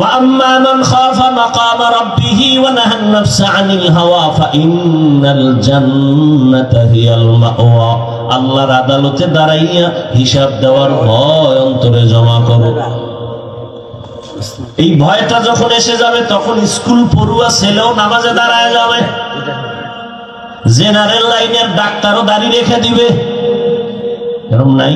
وأما من خاف مقام ربه ونهى النفس عن الهوى فإن الجنة هي المأوى আল্লাহর আদালতে দাঁড়াইয়া হিসাব দেওয়ার ভয় অন্তরে জমা করো। এই ভয়টা যখন এসে যাবে তখন স্কুল পড়ুয়া ছেলেও নামাজে দাঁড়ায় যাবে, জেনারেল লাইনের ডাক্তারও দাঁড়িয়ে রেখে দিবে। এরকম নাই?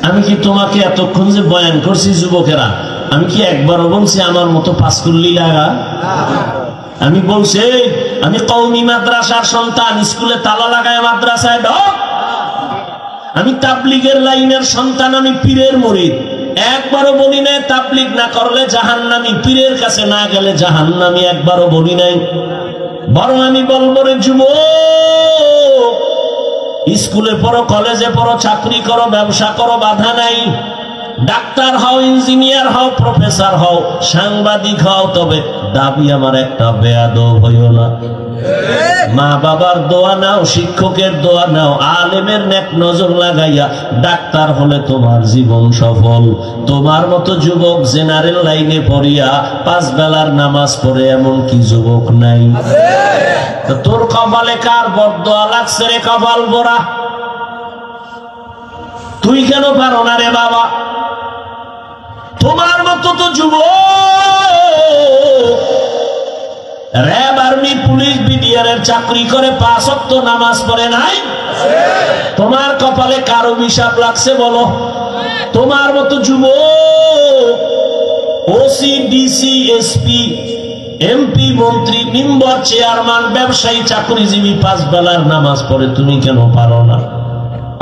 আমি কি তোমাকে এতক্ষণ যে বয়ান করছি যুবকেরা, আমি কি একবারও বলছি আমার মতো পাঁচকুল্লি লাগা? আমি বলছি আমি কওমি মাদ্রাসার সন্তান, স্কুলে তালা লাগায় মাদ্রাসায় ঢোক। আমি তাবলিগের লাইনের সন্তান, আমি পীরের মুরিদ। একবারও বলি নাই তাবলিগ না করলে জাহান্নামী, পীরের কাছে না গেলে জাহান্নামী, একবারও বলি নাই। বরং আমি বলবো রে যুবক, স্কুলে পড়ো, কলেজে পড়ো, চাকরি করো, ব্যবসা করো, বাধা নাই। ডাক্তার হও, ইঞ্জিনিয়ার হও, প্রফেসর হও, সাংবাদিক হও, তবে দাবি আমার একটা, বেয়াদব হইও না। মা বাবার দোয়া নাও, শিক্ষকের দোয়া নাও, আলেমের নেক নজর লাগাইয়া ডাক্তার হলে তোমার জীবন সফল। তোমার মতো যুবক জেনারেল লাইনে পড়িয়া 5 বেলার নামাজ পড়ে এমন কি যুবক নাই? তোর কপালে কার বরদোয়া লাগছে রে কপাল পোড়া? তুই কেন পারো না রে বাবা? তোমার মতো তো যুবক র‍্যাব, আর্মি, পুলিশ, বিডিআরের চাকরি করে 5 ওয়াক্ত নামাজ পড়ে নাই। তোমার কপালে কার অভিশাপ লাগছে বলো? তোমার মতো যুবক ওসি, ডিসি, এসপি, এমপি, মন্ত্রী, মেম্বার, চেয়ারম্যান, ব্যবসায়ী, চাকরিজীবী 5 বেলার নামাজ পড়ে, তুমি কেন পারো না?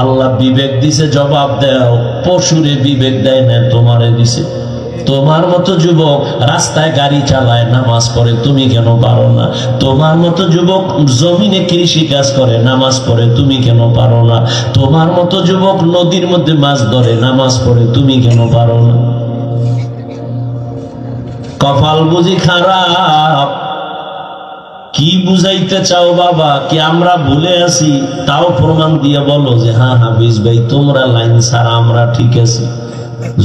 আল্লাহ বিবেক দিছে, জবাব দাও। পশুরে বিবেক দেয় না, তোমারে দিছে। তোমার মতো যুবক রাস্তায় গাড়ি চালায়, নামাজ পড়ে, তুমি কেন পারো না? তোমার মতো যুবক জমিনে কৃষি কাজ করে, নামাজ পড়ে, তুমি কেন পারো না? তোমার মতো যুবক নদীর মধ্যে মাছ ধরে, নামাজ পড়ে, তুমি কেন পারো না? কপাল বুঝি খারাপ? কি বুঝাইতে চাও বাবা? কি আমরা ভুলে আছি? তাও প্রমাণ দিয়ে বলো যে হ্যাঁ হাফিজ ভাই, তোমরা লাইন ছাড়া আমরা ঠিক আছি।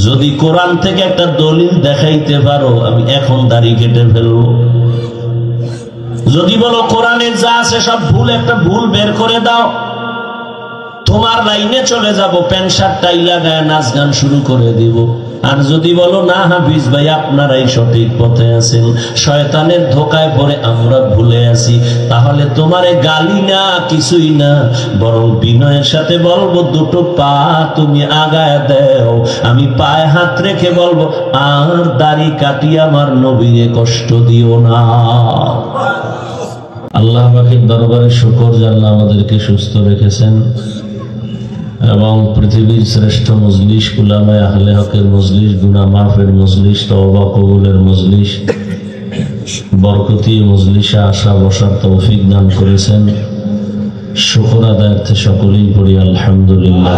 যদি কোরআন থেকে একটা দলিল দেখাইতে পারো, আমি এখন দাড়ি কেটে ফেলবো। যদি বলো কোরআনে যা আছে সব ভুল, একটা ভুল বের করে দাও, তোমার লাইনে চলে যাব, প্যান্ট শার্ট টাই লাগায় নাচ গান শুরু করে দিব। আর যদি বলো না হাফিজ ভাই আপনারাই সঠিক পথে আছেন, শয়তানের ধোকায় পড়ে আমরা ভুলে আছি, তাহলে তোমারে গালি না, কিছুই না, বরং বিনয়ের সাথে বলবো দুটো পা তুমি আগায় দাও। আমি পায়ে হাত রেখে বলবো, আর দাড়ি কাটিয়ে আমার নবীরে কষ্ট দিও না। আল্লাহ পাকের দরবারে শুকর যে আল্লাহ আমাদেরকে সুস্থ রেখেছেন এবং পৃথিবীর শ্রেষ্ঠ মজলিস, উলামায়ে আহলে হকের মজলিস, গুনাহ মাফের মজলিস, তওবা কবুলের মজলিস, বরকতি মজলিসে আসা বসার তৌফিক দান করেছেন। শুকর আদায়ার্থে সকলেই পড়ি আলহামদুলিল্লাহ।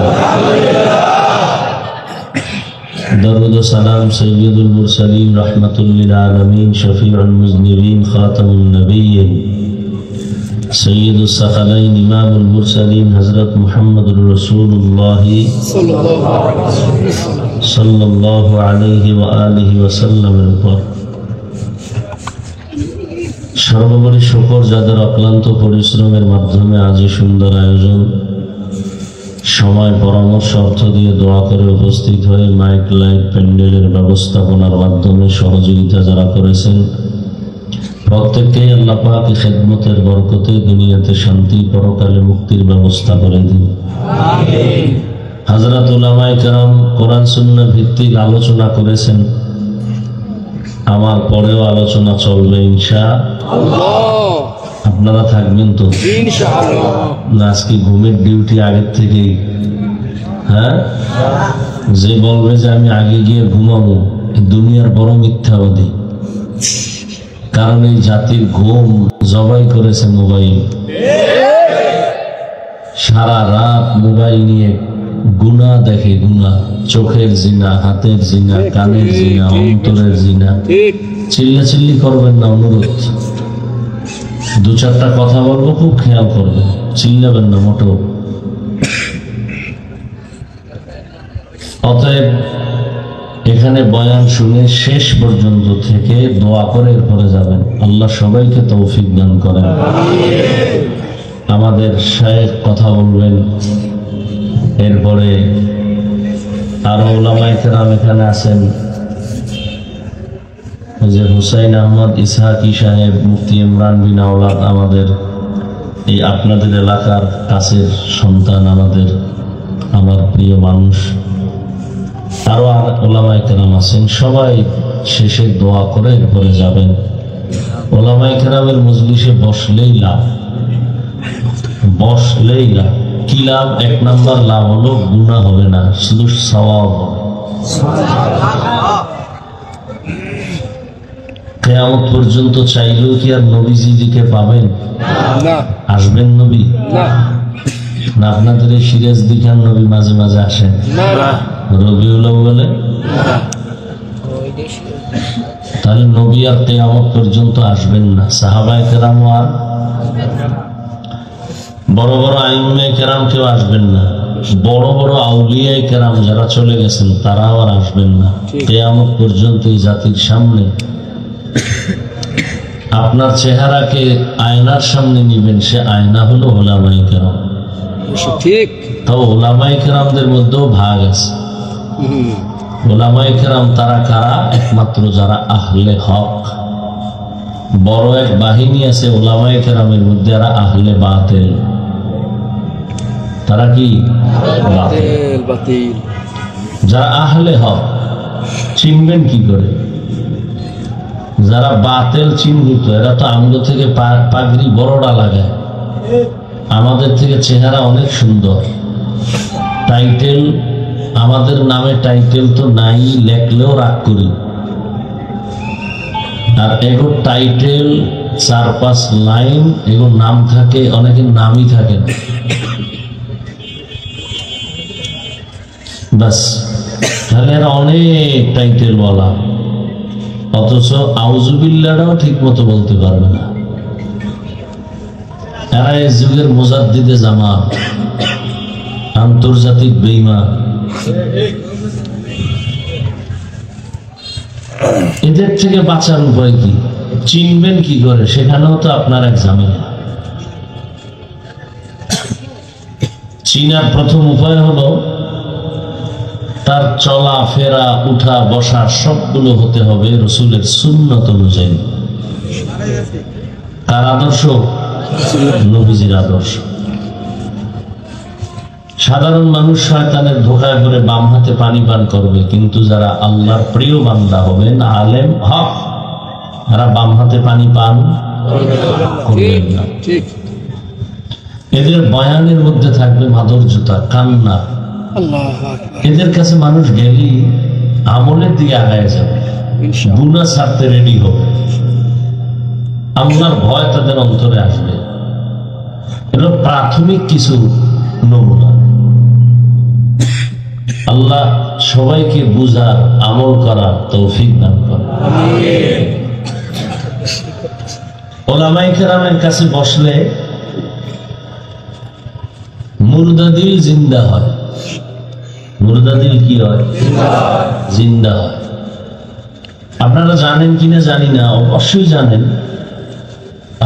দরুদ ও সালাম সাইয়্যিদুল মুরসালিন, রাহমাতুল লিল আলামিন, শফিউল মুজনিবিন, খাতামুন নবিয়্যিন, সৈয়দুস সাকালাইন, ইমামুল মুরসালিন, হযরত মুহাম্মদুর রাসূলুল্লাহ সাল্লাল্লাহু আলাইহি ওয়া আলিহি ওয়াসাল্লামের উপর সর্বোপরি শুকর যাদের অক্লান্ত পরিশ্রমের মাধ্যমে আজ সুন্দর আয়োজন, সময়, পরামর্শ, অর্থ দিয়ে দোয়া করে উপস্থিত হয়ে মাইক, লাইট, প্যান্ডেলের ব্যবস্থাপনার মাধ্যমে সহযোগিতা যারা করেছেন, প্রত্যেককে আল্লাহ পাক খেদমতের বরকতে দুনিয়াতে শান্তি, পরকালে মুক্তির ব্যবস্থা করে দিন। আমিন। হযরত উলামায়ে কেরাম কোরআন সুন্নাহ ভিত্তিক আলোচনা করেছেন, আমার পরেও আলোচনা চলবে ইনশাআল্লাহ। আপনারা থাকবেন তো ইনশাআল্লাহ? না আজকে ঘুমের ডিউটি আগের থেকেই? হ্যাঁ, যে বলবে যে আমি আগে গিয়ে ঘুমাবো, দুনিয়ার বড় মিথ্যাবাদী। কারণ এই জাতির ঘুম জবাই করেছে মোবাইল। সারা রাত মোবাইল নিয়ে গুনাহ দেখে, গুনাহ, চোখের জিনা, হাতের জিনা, কানের জিনা, অন্তরের জিনা। চিল্লাচিল্লি করবেন না, অনুরোধ। 2-4টা কথা বলবো, খুব খেয়াল করবেন, চিল্লাবেন না মোটেও। অতএব এখানে বয়ান শুনে শেষ পর্যন্ত থেকে দোয়া করে এরপরে যাবেন। আল্লাহ সবাইকে তৌফিক দান করেন। আমাদের শায়েখ কথা বলবেন, এরপরে আরো উলামায়ে কেরাম এখানে আছেন, যে হুসাইন আহমদ ইসহাকি সাহেব, মুফতি ইমরান বিন আওলাদ, আমাদের এই আপনাদের এলাকার কাছের সন্তান, আমার প্রিয় মানুষ, আরো ওলামায়ে কেরাম আছেন। সবাই শেষে দোয়া করে এরপরে যাবেন। ওলামায়ে কেরামের মজলিসে বসলেই লাভ, বসলেই লাভ। কি লাভ? এক নাম্বার লাভ হলো গুনাহ হবে না, শুধু সওয়াব হবে। কিয়ামত পর্যন্ত চাইলেও কি আর নবীজিকে পাবেন? না। আসবেন নবী? না। না, আপনাদের এই সিরাজ দিখান নবী মাঝে মাঝে আসেন? না। রবিউল আউয়ালে? না। তাহলে নবী আর কিয়ামত পর্যন্ত আসবেন না। সাহাবায়ে কেরাম আর বড় বড় আইম্মায়ে কেরাম কেউ আসবেন না। বড় বড় আউলিয়ায়ে কেরাম যারা চলে গেছেন তারাও আর আসবেন না। কিয়ামত পর্যন্ত এই জাতির সামনে আপনার চেহারাকে আয়নার সামনে নিবেন, সে আয়না হলো উলামায়ে কেরাম। ঠিক। তো উলামায়ে কেরামদের মধ্যেও ভাগ আছে। উলামায়ে কেরাম তারা কারা? একমাত্র যারা আহলে হক। বড় এক বাহিনী আছে উলামায়ে কেরামের মধ্যে, যারা আহলে বাতিল। তারা কি? বাতিল। যারা আহলে হক চিনবেন কি করে? যারা বাতিল চিহ্নিত, এরা তো আমগো থেকে পাগড়ি বড়টা লাগায়, আমাদের থেকে চেহারা অনেক সুন্দর, টাইটেল আমাদের নামে টাইটেল তো নাই, লেখলেও রাগ করি। আর এগো টাইটেল 4-5 লাইন, এগো নাম থাকে, অনেকের নামই থাকে না, বাস। তাহলে এরা অনেক টাইটেল বলা, অথচ আউযুবিল্লাহটাও ঠিক মতো বলতে পারবে না। এরা এই যুগের মুজাদ্দিদে জামাত, আন্তর্জাতিক বেঈমান। এদের থেকে বাঁচার উপায় কি? চিনবেন কি করে? সেখানেও তো আপনার এক ঝামেলা। চিনার প্রথম উপায় হলো তার চলা ফেরা, উঠা বসা সবগুলো হতে হবে রাসূলের সুন্নাত অনুযায়ী। কার আদর্শ? নবীজির আদর্শ। সাধারণ মানুষ শয়তানের ধোঁকায় পড়ে বাম হাতে পানি পান করবে, কিন্তু যারা আল্লাহর প্রিয় বান্দা হবেন, আলেম হক, তারা বাম হাতে পানি পান করবেন না। এদের বয়ানের মধ্যে থাকবে মাধুর্যতা, কান্না। এদের কাছে মানুষ গেলি আমলের দিকে আগায় যাবে, গুনাহ ছাড়তে রেডি হবে, আল্লাহর ভয় তাদের অন্তরে আসবে। এটা প্রাথমিক কিছু নমুনা। আল্লাহ সবাইকে বুঝার, আমল করার তৌফিক দান করেন। উলামায়ে কেরামের কাছে বসলে মুর্দা দিল জিন্দা হয়। মুর্দা দিল কি হয়? জিন্দা হয়। আপনারা জানেন কিনা জানি না, অবশ্যই জানেন,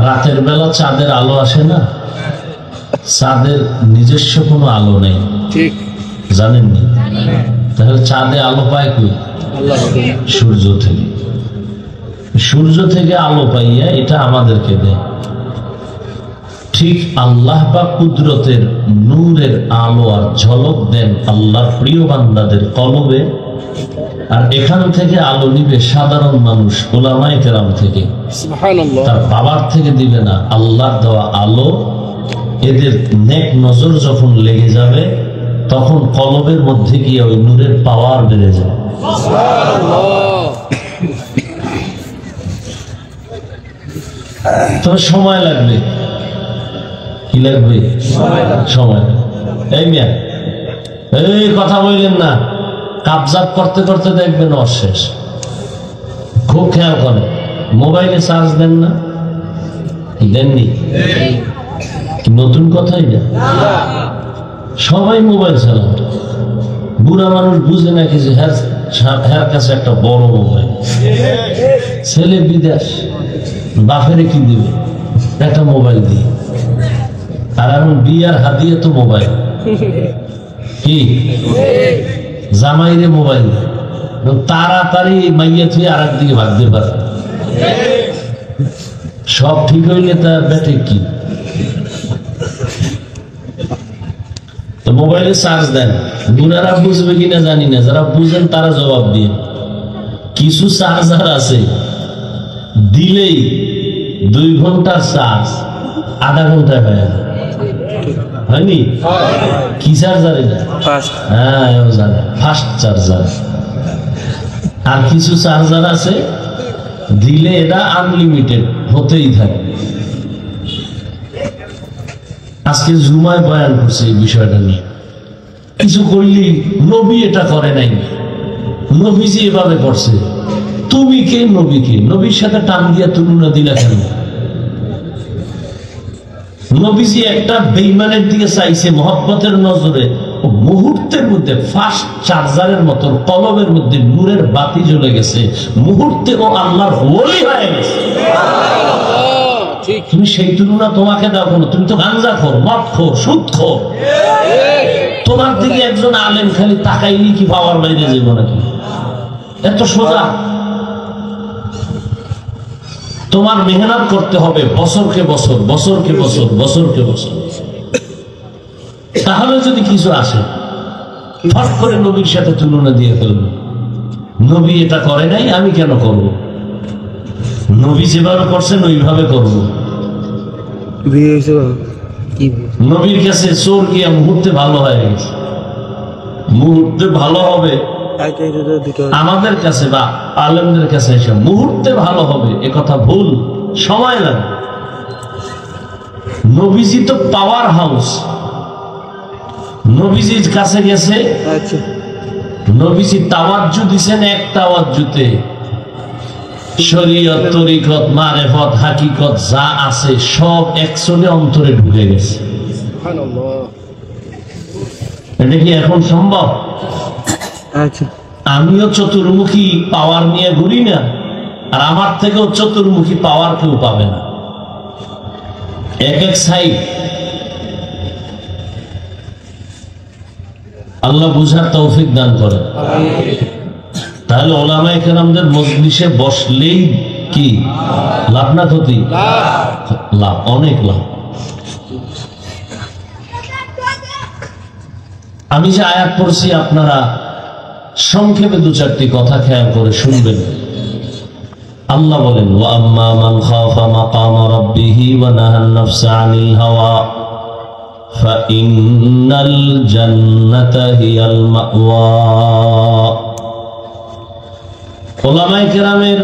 রাতের বেলা চাঁদের আলো আসে না? চাঁদের নিজস্ব কোনো আলো নেই, ঠিক জানেননি? তাহলে চাঁদে আলো পায় কই? সূর্য থেকে। সূর্য থেকে আলো পাইয়া এটা আমাদেরকে দেয়। ঠিক আল্লাহ বা কুদরতের নূরের আলো আর ঝলক দেন আল্লাহর প্রিয় বান্দাদের কলবে, আর এখান থেকে আলো নিবে সাধারণ মানুষ, উলামায়ে কেরাম থেকে। সুবহানাল্লাহ। তার বাবার থেকে দিবে না, আল্লাহর দেওয়া আলো। এদের নেক নজর যখন লেগে যাবে, তখন কলবের মধ্যে গিয়ে ওই নূরের পাওয়ার বেড়ে যাবে। তবে সময় লাগবে। কি লাগবে? সময়। এই মিয়া, এই কথা বললেন না, কাবজাত করতে করতে দেখবেন অশেষ। খুব খেয়াল করেন, মোবাইলে চার্জ দেন না? দেননি? নতুন কথাই না, সবাই মোবাইল চালান। বুড়া মানুষ বুঝে না কিছু, হ্যাঁ হ্যার কাছে একটা বড় মোবাইল, ছেলে বিদেশ, বাপেরে কি দিবে? একটা মোবাইল দিয়ে। আর এখন বিয়ার হাতিয়ে তো মোবাইল, কি জামাইরে মোবাইল তাড়াতাড়ি মাইয়া থুয়ে আর একদিকে ভাগতে পারে। সব ঠিক হইলে তার ব্যাটে কি? তো মোবাইলে চার্জ দেন, গুনারা বুঝবে কিনা জানি না, যারা বুঝেন তারা জবাব দিয়ে। কিছু চার্জার আছে দিলেই 2 ঘন্টার চার্জ আধা ঘন্টায় হয়ে যায়, হয়নি? কি চার্জার এটা? হ্যাঁ, ফাস্ট চার্জার। আর কিছু চার্জার আছে দিলে এটা আনলিমিটেড হতেই থাকে। আজকে জুমায় বয়ান করছে এই বিষয়টা নিয়ে। কিছু করলি নবী এটা করে নাই, নবীজি এভাবে করছে। তুমি কে নবীকে? নবীর সাথে টান দিয়া তুলনা দিলা কেন? নবীজি একটা বেঈমানের দিকে চাইছে মহব্বতের নজরে, মুহূর্তের মধ্যে ফাস্ট চার্জারের মতো কলবের মধ্যে নূরের বাতি জ্বলে গেছে, মুহূর্তে ও আল্লাহর ওলি হয়ে গেছে। তুমি সেই তুলনা তোমাকে দাও কেন? তুমি তো গাঞ্জাখোর, মদখোর, সুদখোর। তোমার দিকে একজন আলেম খালি তাকাইনি কি পাওয়ার বাইরে যাবো নাকি? এত সোজা। তোমার মেহনত করতে হবে বছরকে বছর, বছরকে বছর, বছরকে বছর। তাহলে যদি কিছু আসে, ফট করে নবীর সাথে তুলনা দিয়ে ফেলবো। নবী এটা করে নাই, আমি কেন করব? নবী যেভাবে করছেন ওইভাবে করবো। নবীর কাছে চোর গিয়া মুহূর্তে ভালো হয়ে গেছে, মুহূর্তে ভালো হবে। আমাদের কাছে বা আলেমদের কাছে এসে মুহূর্তে ভালো হবে এ কথা ভুল, সময় লাগে। নবীজি তো পাওয়ার হাউস। নবীজির কাছে গেছে, নবীজি তাওয়াজ্জু দিছেন এক তাওয়াজ্জুতে। শরীয়ত, তরিকত, মারেফত, হাকিকত যা আছে সব একসঙ্গে অন্তরে ঢুকে গেছে। এটা কি এখন সম্ভব? আমিও চতুর্মুখী পাওয়ার নিয়ে ঘুরি না, আর আমার থেকেও চতুর্মুখী পাওয়ার কেউ পাবে না। এক এক সাইড। আল্লাহ বুঝার তৌফিক দান করে। তাহলে ওলামায়ে কেরামদের মজলিসে বসলেই কি লাভ না ক্ষতি? লাভ, অনেক লাভ। আমি যে আয়াত পড়ছি আপনারা সংক্ষেপে 2-4টি কথা খেয়াল করে শুনবেন। আল্লাহ বলেন, ওয়া আম্মা মান খাফা মাকামা রাব্বিহি ওয়া নাহান নাফসা আনিল হাওয়া ফাইন্নাল জান্নাতা হিয়াল মাওয়া। ওলামায়ে কেরামের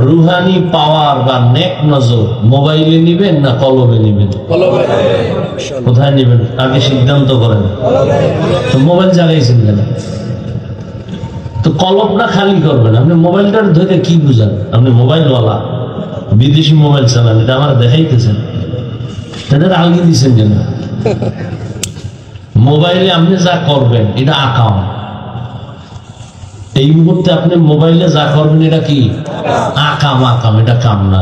রুহানি পাওয়ার বা নেক নজর মোবাইলে নিবেন না কলবে নিবেন? কোথায় নিবেন আগে সিদ্ধান্ত করেন। তো মোবাইল চালাইছেন কেন? তো কলবটা খালি করবেন। আপনি মোবাইলটার ধরে কি বুঝান? আপনি মোবাইলওয়ালা, বিদেশি মোবাইল চালান, এটা আমার দেখাইতেছেন, তাদের আলগি দিচ্ছেন কেন? মোবাইলে আপনি যা করবেন এটা আকাম। এই মুহূর্তে আপনি মোবাইলে যা করবেন এটা কি আকাম? আকাম, এটা কাম না।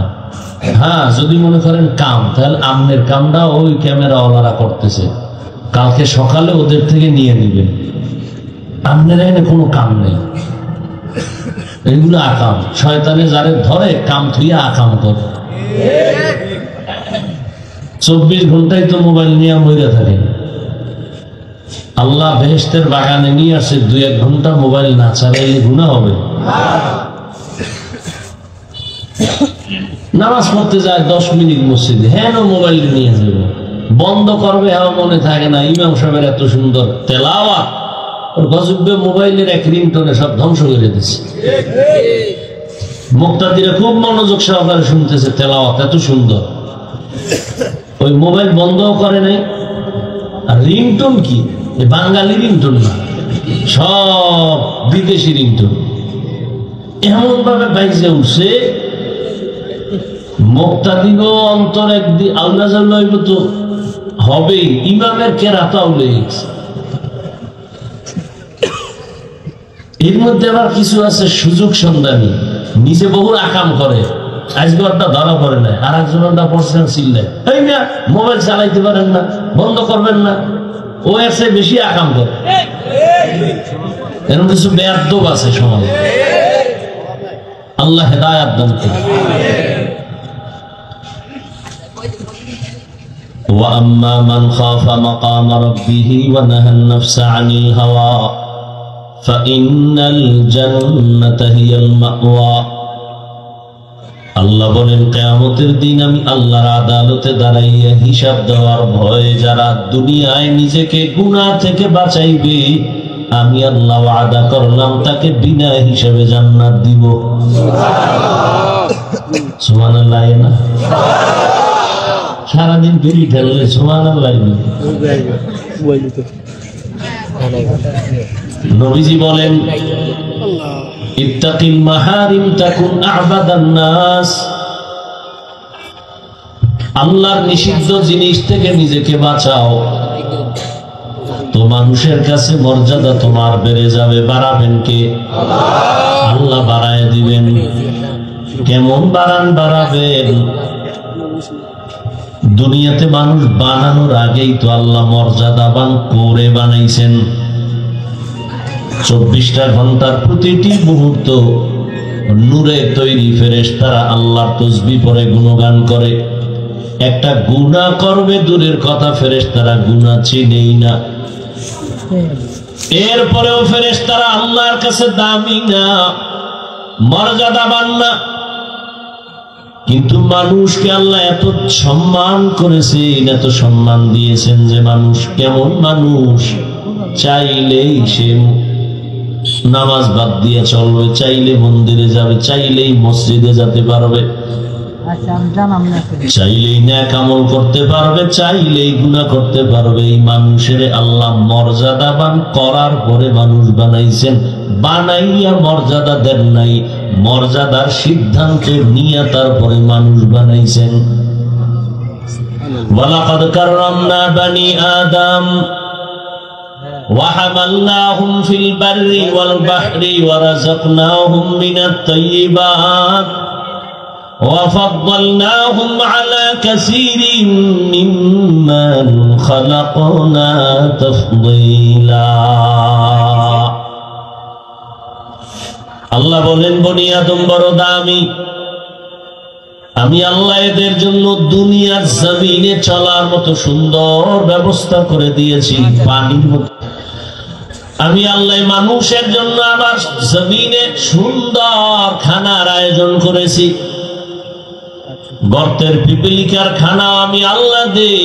হ্যাঁ, যদি মনে করেন কাম, তাহলে আপনার কামটা ওই ক্যামেরাওয়ালারা করতেছে, কালকে সকালে ওদের থেকে নিয়ে নিবেন। আপনার এখানে কোনো কাম নেই, এগুলো আকাম। শয়তানে যারে ধরে কাম থুইয়া আকাম করে। 24 ঘন্টায় তো মোবাইল নিয়ে মরে থাকে। আল্লাহ বেহেশতের বাগানে নিয়ে আসে, 2-1 ঘন্টা মোবাইল না চালাইলে গুনাহ হবে। নামাজ পড়তে যায় 10 মিনিট মসজিদে, হ্যাঁ মোবাইল নিয়ে যাবে, বন্ধ করবে, হ্যাঁ মনে থাকে না ইমাম সাহেবের এত সুন্দর তেলাওয়াত, ওর গজবে মোবাইলের এক রিংটোনে সব ধ্বংস করে দিচ্ছে। মুক্তাদিরা খুব মনোযোগ সহকারে শুনতেছে, তেলাওয়াত এত সুন্দর, ওই মোবাইল বন্ধও করে নাই। আর রিংটোন কি বাঙালি রিংটোন না, সব বিদেশি রিংটোন। এমন ভাবে বাইজে উঠছে, মুক্তাদিগো অন্তর একদিন আল্লাহ তো হবেই, ইমামের কেরাতাও লেগেছে। এর মধ্যে আবার কিছু আছে সুযোগ সন্ধানী, নিজে বহু আকাম করে, আজকে ওটা ধরা পড়ে না, আর একজনটা পড়ছেন চিল্লে, এই না মোবাইল চালাইতে পারেন না, বন্ধ করবেন না, ও এর চেয়ে বেশি আকাম করে। এরকম কিছু বেয়াদব আছে সমাজে, আল্লাহ হেদায়াত দান করুন। وأما من خاف مقام ربه ونهى النفس عن الهوى فإن الجنة هي المأوى। আল্লাহ বলেন কিয়ামতের দিন আমি আল্লাহর আদালতে দাঁড়াইয়া হিসাব দেওয়ার ভয়ে যারা দুনিয়ায় নিজেকে গুনাহ থেকে বাঁচাইবে, আমি আল্লাহ ওয়াদা করলাম তাকে বিনা হিসাবে জান্নাত দিব। সুবহানাল্লাহ। না সারাদিন বেরি ঢেললে সুবহানাল্লাহ। নবীজি বলেন ইত্তাকিল মাহারিম তাকুন আ'বাদান নাস। আল্লাহর নিষিদ্ধ জিনিস থেকে নিজেকে বাঁচাও, তো মানুষের কাছে মর্যাদা তোমার বেড়ে যাবে। বাড়াবেন কে? আল্লাহ বাড়ায় দিবেন। কেমন বাড়াবেন? দুনিয়াতে মানুষ বানানোর আগেই তো আল্লাহ মর্যাদাবান করে বানাইছেন। 24টা ঘন্টার প্রতিটি মুহূর্ত নূরে তৈরি ফেরেশতারা আল্লাহর তাসবিহ পড়ে গুণগান করে। একটা গুনাহ করবে দূরের কথা, ফেরেশতারা গুনাহ চিনেই না। এরপরেও ফেরেশতারা আল্লাহর কাছে দামি না, মর্যাদাবান না। কিন্তু মানুষকে আল্লাহ এত সম্মান করেছেন, এত সম্মান দিয়েছেন যে মানুষ কেমন মানুষ, চাইলেই সে নামাজ বাদ দিয়ে চলবে, চাইলে মন্দিরে যাবে, চাইলেই মসজিদে যেতে পারবে, চাইলেই নেক আমল করতে পারবে, চাইলেই গুনাহ করতে পারবে। এই মানুষের আল্লাহ মর্যাদাবান করার পরে মানুষ বানাইছেন, বানাইয়া মর্যাদা দেন নাই, মর্যাদার সিদ্ধান্ত নিয়ে তারপরে মানুষ বানাইছেন। ওয়ালাকাদ কাররামনা বানি আদম وحملناهم في البر والبحر ورزقناهم من الطيبات وفضلناهم على كثير ممن خلقنا تفضيلا। আল্লাহ বলেন বনি আদম বড় দামি, আমি আল্লাহ এদের জন্য দুনিয়ার জমিনে চলার মতো সুন্দর ব্যবস্থা করে দিয়েছি, পানির মতো। আমি আল্লাহ মানুষের জন্য আবার জমিনে সুন্দর খানার আয়োজন করেছি। গর্তের পিপিলিকার খানা আমি আল্লাহ দেই,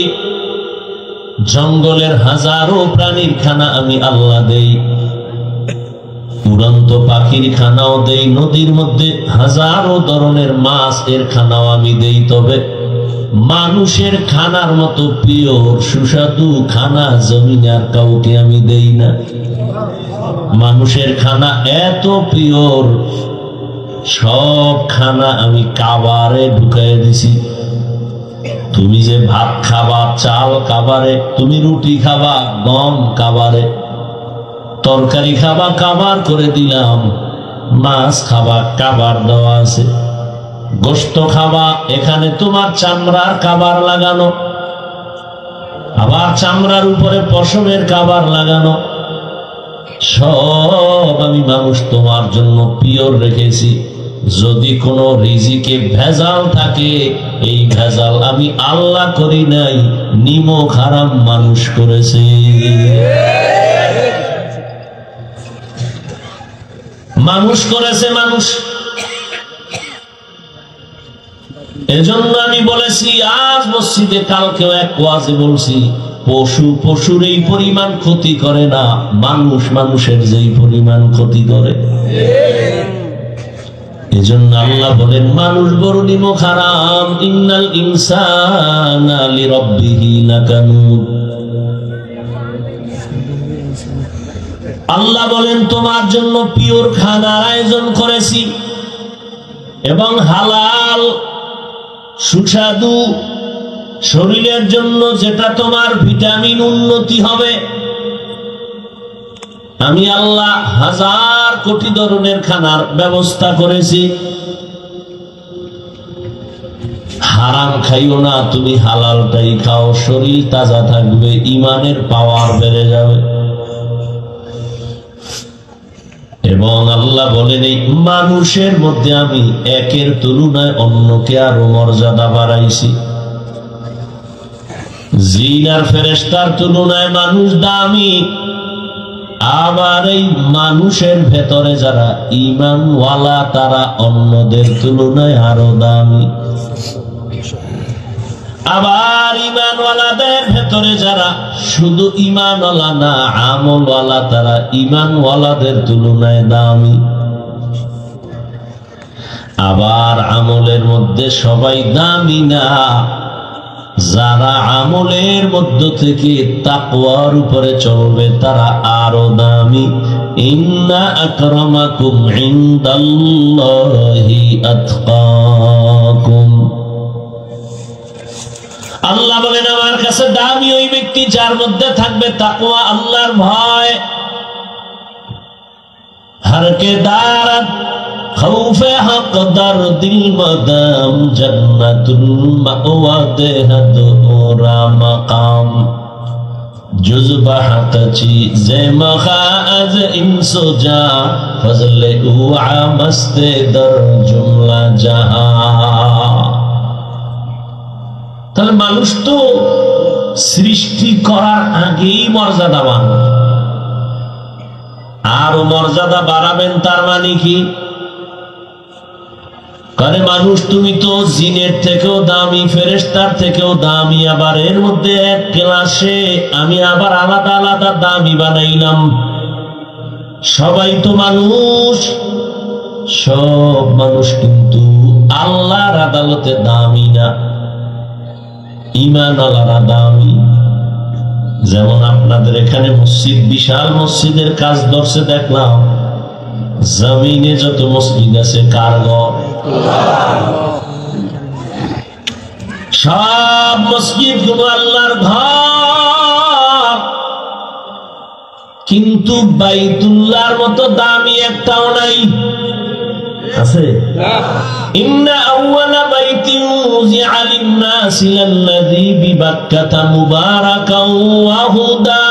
জঙ্গলের হাজারো প্রাণীর খানা আমি আল্লাহ দেই, উড়ন্ত পাখির খানাও দেই, নদীর মধ্যে হাজারো ধরনের মাছ এর খানাও আমি দেই। তবে মানুষের খানার মতো পিওর সুস্বাদু খানা জমিনে আর কাউকে আমি দেই না। মানুষের খানা এত পিওর, সব খানা আমি কাবারে ঢুকাই দিছি। তুমি যে ভাত খাবা চাল কাবারে, তুমি রুটি খাবা গম কাবারে, তরকারি খাবা কাবার করে দিলাম, মাছ খাবা কাবার দেওয়া আছে, গোশত খাবা এখানে তোমার চামড়ার কাবার লাগানো, আবার চামড়ার উপরে পশমের কাবার লাগানো। সব আমি মানুষ তোমার জন্য পিওর রেখেছি। যদি কোনো রিজিকে ভেজাল থাকে, এই ভেজাল আমি আল্লাহ করি নাই, নিমক হারাম মানুষ করেছে। মানুষ করেছে মানুষ। এজন্য আমি বলেছি আজ মসজিদে, কালকেও এক ওয়াজে বলছি, পশু পশুর এই পরিমাণ ক্ষতি করে না, মানুষ মানুষের যেই পরিমাণ ক্ষতি করে। এজন্য আল্লাহ বলেন মানুষ বড় নিমক হারাম। ইন্নাল ইনসানা লিরাব্বিহি লাকানুদ। আল্লাহ বলেন তোমার জন্য পিওর খানার আয়োজন করেছি এবং হালাল সুস্বাদু, শরীরের জন্য যেটা তোমার ভিটামিন উন্নতি হবে। আমি আল্লাহ 1000 কোটি ধরনের খানার ব্যবস্থা করেছি। হারাম খাইও না, তুমি হালালটাই খাও, শরীর তাজা থাকবে, ইমানের পাওয়ার বেড়ে যাবে। এবং আল্লাহ বলেন এই মানুষের মধ্যে আমি একের তুলনায় অন্যকে আরো মর্যাদা বাড়াইছি। জিন আর ফেরেশতার তুলনায় মানুষ দামি, আবার এই মানুষের ভেতরে যারা ঈমানওয়ালা তারা অন্যদের তুলনায় আরো দামি। আবার ঈমানওয়ালাদের ভেতরে যারা শুধু ঈমানওয়ালা না আমলওয়ালা তারা ঈমানওয়ালাদের তুলনায় দামি। আবার আমলের মধ্যে সবাই দামি না, যারা আমলের মধ্য থেকে তাকওয়ার উপরে চলবে তারা আরো দামি। ইন্না আকরামাকুম ইনদাল্লাহি আতকাকুম। আল্লাহ বলেন আমার কাছে দামি ওই ব্যক্তি যার মধ্যে থাকবে তাকওয়া, আল্লাহর ভয়। हर के दारत खौफे हक दर दिल मदम जन्नतुल मअवा देहद ओरा मकाम जुज़बा हक़ची ज़ेमखा अज़ इंसो जा फज़ले उआ मस्ते दर जुमला जहा। তাহলে মানুষ তো সৃষ্টি করার আগেই মর্যাদাবান, আরো মর্যাদা বাড়াবেন তার মানে কি? কারণ মানুষ তুমি তো জিনের থেকেও দামি, ফেরেশতার থেকেও দামি, আবার এর মধ্যে এক ক্লাসে আমি আবার আলাদা আলাদা দামি বানাইলাম। সবাই তো মানুষ, সব মানুষ কিন্তু আল্লাহর আদালতে দামি না, ঈমানওয়ালারা দামি। যেমন আপনাদের এখানে মসজিদ, বিশাল মসজিদের কাজ ধরছে দেখলাম, জমিনে যত মসজিদ আছে কার ঘর? সব মসজিদ গুলো আল্লাহর ঘর, কিন্তু বাইতুল্লাহর মতো দামি একটাও নাই। আছে? ইন্না আউওয়ালা বাইতিন উযিআ লিন-নাসি লাল্লাযী বিবাক্কাতা মুবারাকান ওয়া হুদা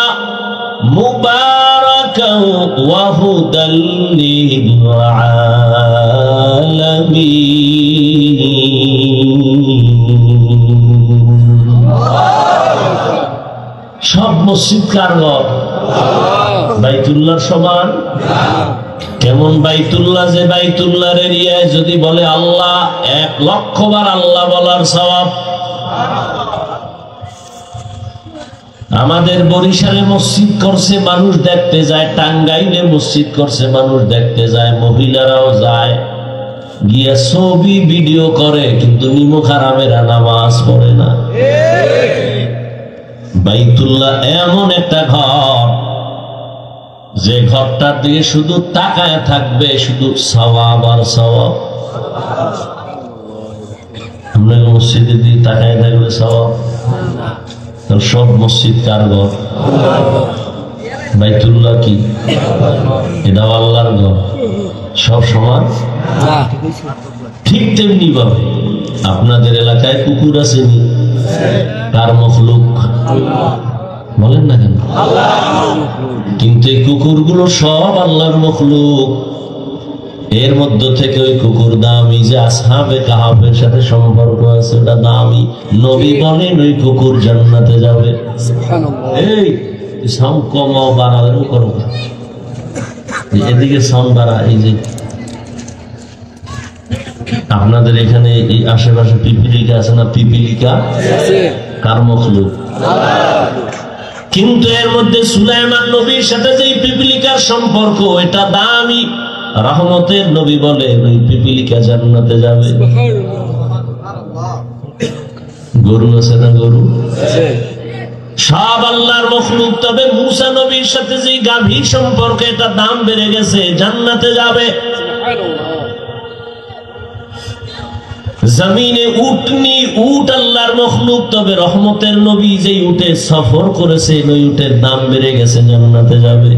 মুবারাকান ওয়া হুদাল লিল-আলামিন। সব মসজিদ কার ঘর? বাইতুল্লাহর সমান? কেমন বাইতুল্লাহ? যে বাইতুল্লাহর এরিয়ায় যদি বলে আল্লাহ 1,00,000 বার আল্লাহ বলার সওয়াব। আমাদের বরিশালে মসজিদ করছে মানুষ দেখতে যায়, টাঙ্গাইলে মসজিদ করছে মানুষ দেখতে যায়, মহিলারাও যায়, গিয়া ছবি ভিডিও করে, কিন্তু নিমুখ হারামেরা নামাজ পড়ে না। বাইতুল্লাহ এমন একটা ঘর যে ঘরটার দিকে শুধু তাকায় থাকবে, শুধু সওয়াব আর সওয়াব। আপনার মসজিদের দিকে তাকায় থাকবে সওয়াব। সব মসজিদ কার ঘর? বাইতুল্লাহ কি এটাও আল্লাহর ঘর? সব সমান? ঠিক তেমনি ভাবে আপনাদের এলাকায় কুকুর আসেনি, কার মখলুক? বলেন না কেন? কিন্তু এই কুকুরগুলো সব আল্লাহর মখলুক। এর মধ্য থেকে ওই কুকুর দামি, যে আসহাবে কাহাফের সাথে সম্পর্ক আছে ওটা দামি। নবী বলেন ওই কুকুর জান্নাতে যাবে। এই সাউন্ড কমাও, বাড়াও, এরকম করো, এদিকে সাউন্ড বাড়া। এই যে আপনাদের এখানে এই আশেপাশে পিপিলিকা আছে না? পিপিলিকা কার মখলুক? কিন্তু এর মধ্যে সুলাইমান নবীর সাথে যে পিপিলিকার সম্পর্ক এটা দামি। রহমতের নবী বলে ওই পিপিলিকা জান্নাতে যাবে। গরু আছে না? গরু সব আল্লাহর মখলুক, তবে মুসা নবীর সাথে যে গাভীর সম্পর্ক এটা দাম বেড়ে গেছে, জান্নাতে যাবে। জমিনে উটনি, উট আল্লাহর মখলুক, তবে রহমতের নবী যে উটে সফর করেছে ওই উটের দাম বেড়ে গেছে, জান্নাতে যাবে।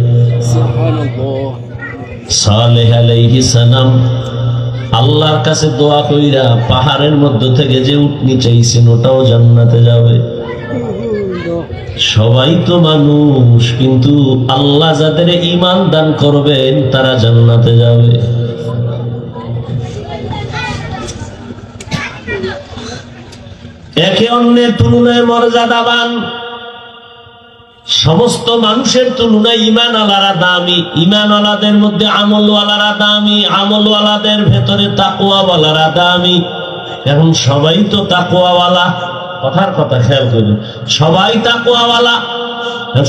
সালেহ আলাইহিস সালাম আল্লাহর কাছে দোয়া কইরা পাহাড়ের মধ্য থেকে যে উটনি চাইছেন ওটাও জান্নাতে যাবে। সবাই তো মানুষ, কিন্তু আল্লাহ যাদের ঈমান দান করবেন তারা জান্নাতে যাবে। একে অন্যের তুলনায় মর্যাদাবান, সমস্ত মানুষের তুলনায় ঈমান আলারা দামি, ঈমান আলাদের মধ্যে আমল ওয়ালারা দামি, আমল ওয়ালাদের ভেতরে তাকওয়া ওয়ালারা দামি। এখন সবাই তো তাকওয়া ওয়ালা, কথার কথা খেয়াল করুন, সবাই তাকওয়া ওয়ালা,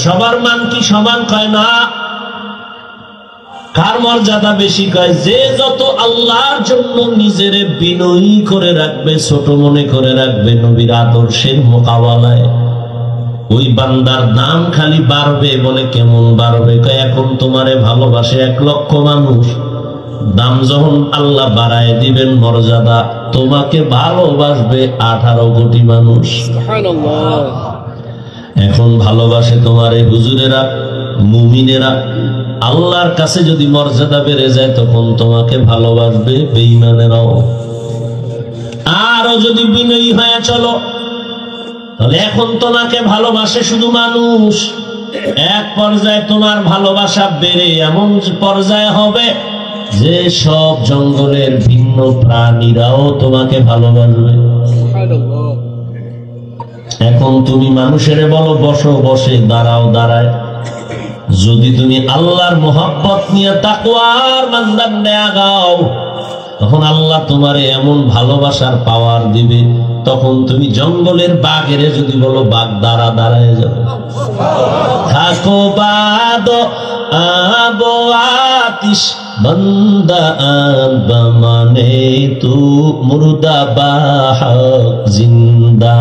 সবার মান কি সমান? কয় না। কার মর্যাদা বেশি? কয় যে যত আল্লাহর জন্য নিজের বিনয়ী করে রাখবে, ছোট মনে করে রাখবে নবীর আদর্শের মোকাবেলায়, ওই বান্দার দাম খালি বাড়বে। বলে কেমন বাড়বে? কয় এখন তোমারে ভালোবাসে 1 লক্ষ মানুষ, দাম যখন আল্লাহ বাড়ায় দিবেন মর্যাদা, তোমাকে ভালোবাসবে 18 কোটি মানুষ। এখন ভালোবাসে তোমারে হুজুরেরা, মুমিনেরা। আল্লাহর কাছে যদি মর্যাদা বেড়ে যায় তখন তোমাকে ভালোবাসবে বেঈমানেরাও। আরো যদি বিনয়ী হয়ে চলো তাহলে এখন তোমাকে ভালোবাসে শুধু মানুষ, এক পর্যায়ে তোমার ভালোবাসা বেড়ে এমন পর্যায়ে হবে যে সব জঙ্গলের ভিন্ন প্রাণীরাও তোমাকে ভালোবাসবে। এখন তুমি মানুষের বলো বসো, বসে, দাঁড়াও, দাঁড়ায়। যদি তুমি আল্লাহর মোহাব্বত নিয়ে তাকওয়ার মানদান নিয়ে গাও, তখন আল্লাহ তোমারে এমন ভালোবাসার পাওয়ার দিবে, তখন তুমি জঙ্গলের বাঘের যদি বলো বাঘ দাঁড়া, দাঁড়ায় যাবে। থাকো বাদ আবো আতিশ বন্দা মানে তু মুর্দা বাহ জিন্দা।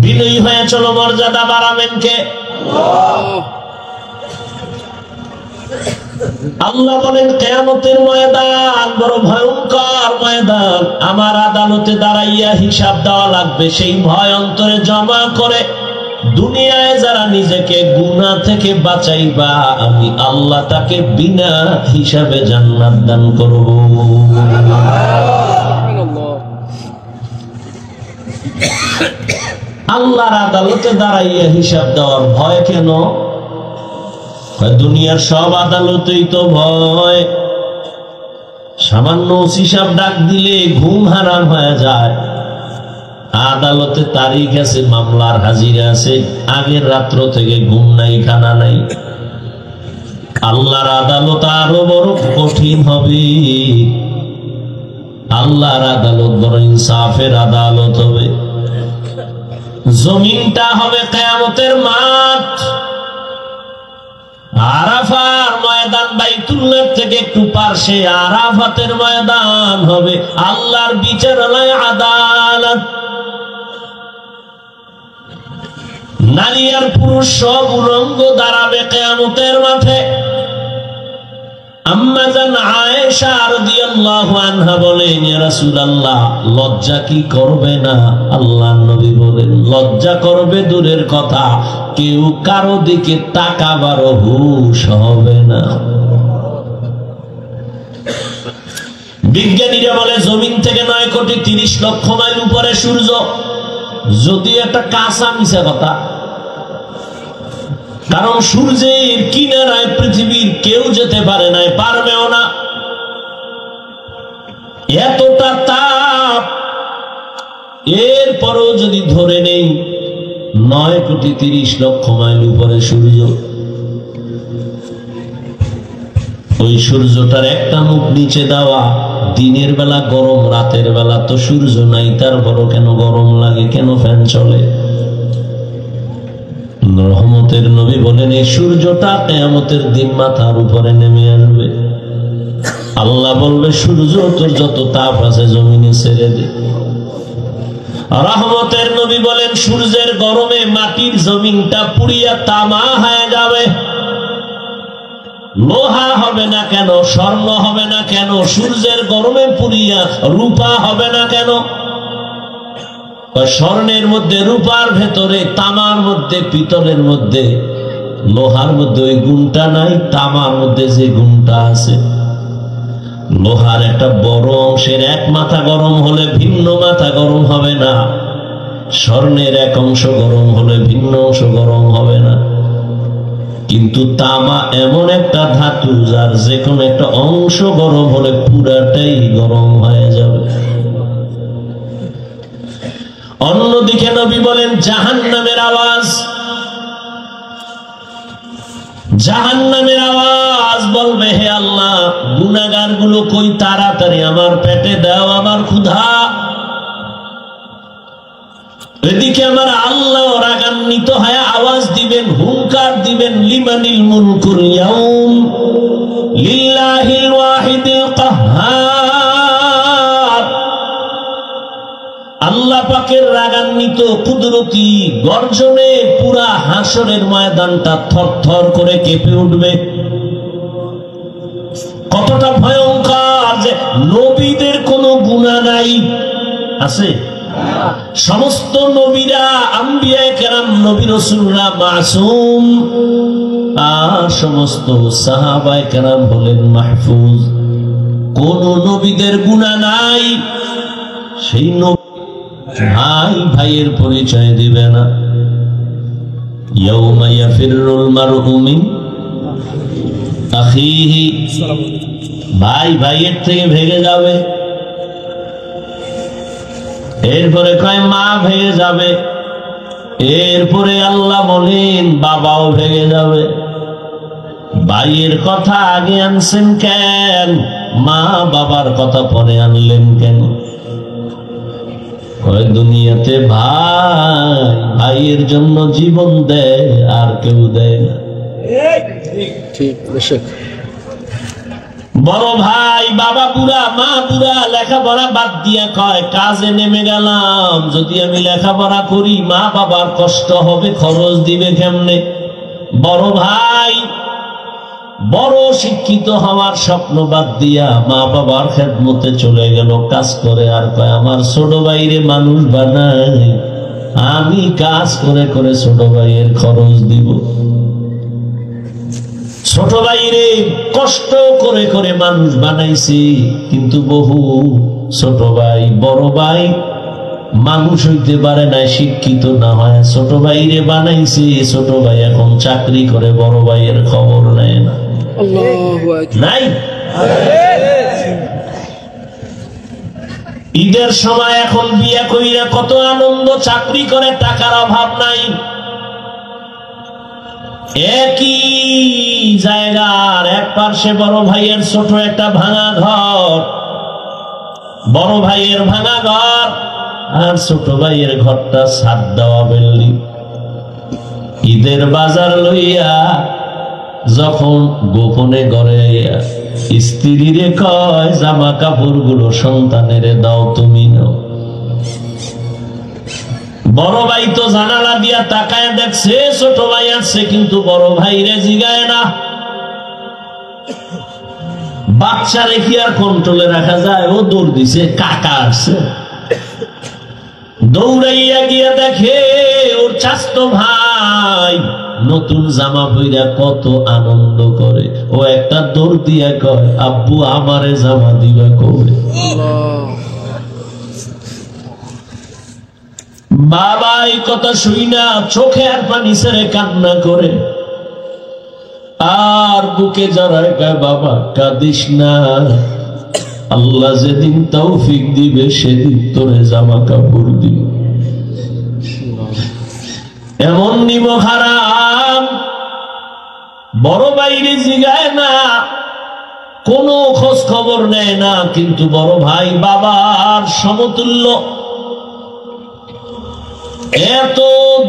বিনয়ী হয়ে চলো, মর্যাদা বাড়াবেন কে? আল্লাহ বলেন কিয়ামতের ময়দান বড় ভয়ঙ্কর ময়দান, আমার আদালতে দাঁড়াইয়া হিসাব দেওয়া লাগবে। সেই ভয় অন্তরে জমা করে দুনিয়ায় যারা নিজেকে গুনাহ থেকে বাঁচাইবা, আমি আল্লাহ তাকে বিনা হিসাবে জান্নাত দান করব। আল্লাহর আদালতে দাঁড়াইয়া হিসাব দেওয়ার ভয় কেন? দুনিয়ার সব আদালতেই তো ভয়। সামান্য হিসাব ডাক দিলে ঘুম হারাম হয়ে যায়। আদালতে তারিখ আছে, মামলার হাজিরা আছে, আগের রাত্র থেকে ঘুম নাই, খানা নাই। আল্লাহর আদালত আরো বড় কঠিন হবে। আল্লাহর আদালত বড় ইনসাফের আদালত হবে। জমিনটা হবে কিয়ামতের মাঠ। আরাফার ময়দান বাইতুল্লাহ থেকে একটু পাশে আরাফাতের ময়দান হবে আল্লাহর বিচারালয়, আদালত। নারী আর পুরুষ সব উলঙ্গ দাঁড়াবে কিয়ামতের মাঠে। আম্মা জান আয়েশা রাদিয়াল্লাহু আনহা বলেন, ইয়া রাসূলুল্লাহ, লজ্জা কি করবে না? আল্লাহর নবী বলেন, লজ্জা করবে দূরের কথা, কেউ কারো দিকে তাকাবারও হুঁশ হবে না। বিজ্ঞানীরা বলে জমিন থেকে 9,30,00,000 মাইল উপরে সূর্য। যদি একটা কাঁচা মিছা কথা, কারণ সূর্যের কিনারায় পৃথিবীর কেউ যেতে পারে না, পারবেও না। এতটা তাপ, এরপরও যদি ধরে নেই 9,30,00,000 মাইল উপরে সূর্য, ওই সূর্যটার একটা মুখ নিচে দেওয়া, দিনের বেলা গরম, রাতের বেলা তো সূর্য নাই, তারপরও কেন গরম লাগে? কেন ফ্যান চলে? রহমতের নবী বলেন, এই সূর্যটা কিয়ামতের দিন মাথার উপরে নেমে আসবে। আল্লাহ বলবে, সূর্য তোর যত তাপ আছে জমিনে ছেড়ে দে। রহমতের নবী বলেন, সূর্যের গরমে মাটির জমিনটা পুড়িয়া তামা হয়ে যাবে। লোহা হবে না কেন? স্বর্ণ হবে না কেন? সূর্যের গরমে পুড়িয়া রূপা হবে না কেন? স্বর্ণের মধ্যে, রূপার ভেতরে, তামার মধ্যে, পিতলের মধ্যে লোহার মধ্যে ওই গুণটা নাই, তামার মধ্যে যে গুণটা আছে। লোহার একটা বড় অংশের এক মাথা গরম হলে ভিন্ন মাথা গরম হবে না, স্বর্ণের এক অংশ গরম হলে ভিন্ন অংশ গরম হবে না। কিন্তু তামা এমন একটা ধাতু যার যে কোনো একটা অংশ গরম হলে পুরাটাই গরম হয়ে যাবে। অন্যদিকে নবী বলেন জাহান্নামের আওয়াজ, জাহান্নামের আওয়াজ বলবে, হে আল্লাহ, গুনাহগার গুলো কই, তাড়াতাড়ি আমার পেটে দাও, আমার ক্ষুধা। এদিকে আমার আল্লাহ রাগান্বিত হয়ে আওয়াজ দিবেন, হুঙ্কার দিবেন, লিমানিল মুলকুল ইয়াউম লিল্লাহিল ওয়াহিদিল কাহ্হার। আল্লাহ পাকের রাগান্বিত কুদরতি গর্জনে পুরা হাসরের ময়দানটা থরথর করে কেঁপে উঠবে। কতটা ভয়ঙ্কর যে নবীদের কোনো গুনাহ নাই, আছে? সমস্ত নবীরা, আম্বিয়ায়ে কেরাম, নবী রাসূলরা মাসুম, আর সমস্ত সাহাবায়ে কেরাম হলেন মাহফুজ। কোন নবীদের গুনাহ নাই। সেই ভাই ভাইয়ের পরিচয় দিবে না। ইয়াউমা ইয়াফিরুল মারউ মিন আখিহি, ভাই ভাইয়ের থেকে ভেগে যাবে। এরপরে কয় মা ভেগে যাবে। এরপরে আল্লাহ বলেন বাবাও ভেগে যাবে। ভাইয়ের কথা আগে আনছেন কেন? মা বাবার কথা পরে আনলেন কেন? দুনিয়াতে ভাই ভাইয়ের জন্য জীবন দেয়, আর কেউ দেয় না। বড় ভাই বাবা বুড়া, মা বুড়া, লেখাপড়া বাদ দিয়া কয় কাজে নেমে গেলাম, যদি আমি লেখাপড়া করি মা বাবার কষ্ট হবে, খরচ দিবে কেমনে? বড় ভাই বড় শিক্ষিত হওয়ার স্বপ্ন বাদ দিয়া মা বাবার খেদমতে চলে গেল, কাজ করে, আর কয় আমার ছোট ভাইরে মানুষ বানাই, আমি কাজ করে করে ছোট ভাইয়ের খরচ দিব। ছোট ভাইরে কষ্ট করে করে মানুষ বানাইছি, কিন্তু বহু ছোট ভাই বড় ভাই মানুষ হইতে পারে না, শিক্ষিত না হয়। ছোট ভাইরে বানাইছি, ছোট ভাই এখন চাকরি করে, বড় ভাইয়ের খবর নেয় না। নাই। ঈদের সময় এখন বিয়া কইরা কত আনন্দ, চাকরি করে, টাকার অভাব নাই। একই জায়গার এক পার্শ্বে বড় ভাইয়ের ছোট একটা ভাঙা ঘর, বড় ভাইয়ের ভাঙা ঘর, আর ছোট ভাইয়ের ঘরটা ছাদ দেওয়া বিল্ডিং। ঈদের বাজার লইয়া যখন গোপনে ঘরে স্ত্রীরে কয় জামা কাপড় গুলো সন্তানের দাও, তুমি নাও। বড় ভাই তো জানালা দিয়া তাকায় দেখছে ছোট ভাই আসছে, কিন্তু বড় ভাইরে জিগায় না। বাচ্চা রেখে আর কন্ট্রোলে রাখা যায়? ও দৌড় দিছে, কাকা আসছে, দৌড়াইয়া গিয়া দেখে ওর চাচতো ভাই নতুন জামা পইরা কত আনন্দ করে। ও একটা দৌড় দিয়া কয় আব্বু আমারে জামা দিবা কবে? বাবা এই কথা শুই না চোখে আর পানি ছেড়ে কান্না করে, আর বুকে জড়ায় কয় বাবা কাঁদিস না, আল্লাহ যেদিন তৌফিক দিবে সেদিন তোরে জামা কাপড় দিবে। এমন নিব হারাম, বড় বাইরে জিগায় না, কোনো খোঁজ খবর নেয় না, কিন্তু বড় ভাই বাবার সমতুল্য, এত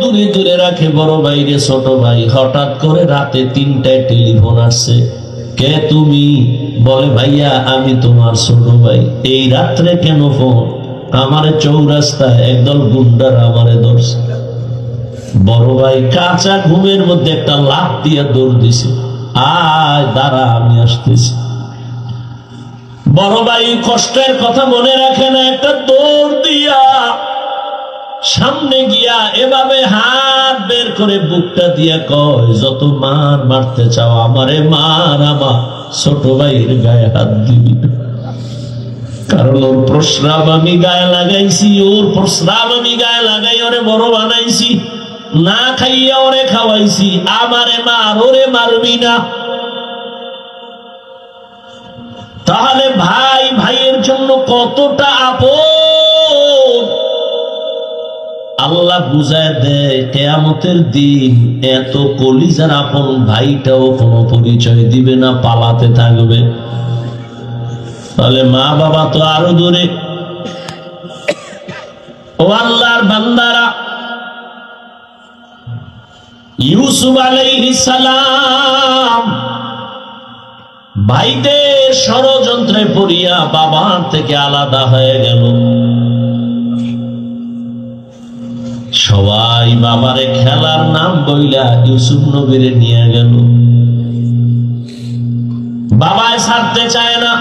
দূরে দূরে রাখে বড় ভাইরে ছোট ভাই। হঠাৎ করে রাতে 3টায় টেলিফোন আসছে, কে তুমি? বলে ভাইয়া আমি তোমার ছোট ভাই। এই রাত্রে কেন ফোন? আমারে চৌরাস্তায় একদল গুন্ডার আমারে ধরছে। বড় ভাই কাঁচা ঘুমের মধ্যে একটা লাফ দিয়ে দৌড় দিছে, আয় দাঁড়া আমি আসতেছি। বড় ভাই কষ্টের কথা মনে রাখে না, একটা দৌড় দিয়া সামনে গিয়া এভাবে হাত বের করে বুকটা দিয়া কয়, যত মার মারতে চাও আমারে মার, আমার ছোট ভাইয়ের গায়ে হাত দিবি না। কারণ ওর প্রস্রাব আমি গায়ে লাগাইছি, ওর প্রস্রাব আমি গায়ে লাগাই ওরে বড় বানাইছি, না খাইয়া ওরে খাওয়াইছি, আমারে মার, ওরে মারবি না। তাহলে ভাই ভাইয়ের জন্য কতটা আপন আল্লাহ বুঝায় দেয়। কিয়ামতের দিন এত কলিজার আপন ভাইটাও কোনো পরিচয় দিবে না, পালাতে থাকবে। তাহলে মা বাবা তো আরো দূরে। ও আল্লাহর বান্দারা, ইউসুফ আলাইহিস সালাম ভাইদের ষড়যন্ত্রে পড়িয়া বাবার থেকে আলাদা হয়ে গেল। সবাই বাবারে খেলার নাম বইলা ইউসুফ নবীরে নিয়ে গেল। বাবায় ছাড়তে চায় না,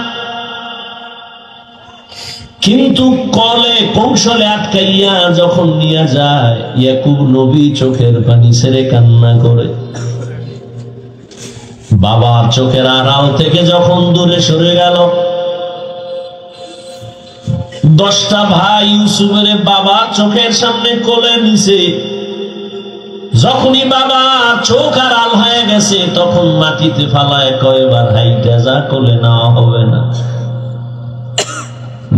কিন্তু কলে কৌশলে আটকাইয়া যখন নিয়ে যায়, ইয়াকুব নবী চোখের পানি ছেড়ে কান্না করে। বাবার চোখের আড়াল থেকে যখন দূরে সরে গেল, 10টা ভাই ইউসুফের বাবা চোখের সামনে কোলে নিছে। যখনই বাবা চোখ আড়াল হয়ে গেছে, তখন মাটিতে ফালায় কয়বার হাইটা যা, কোলে নেওয়া হবে না।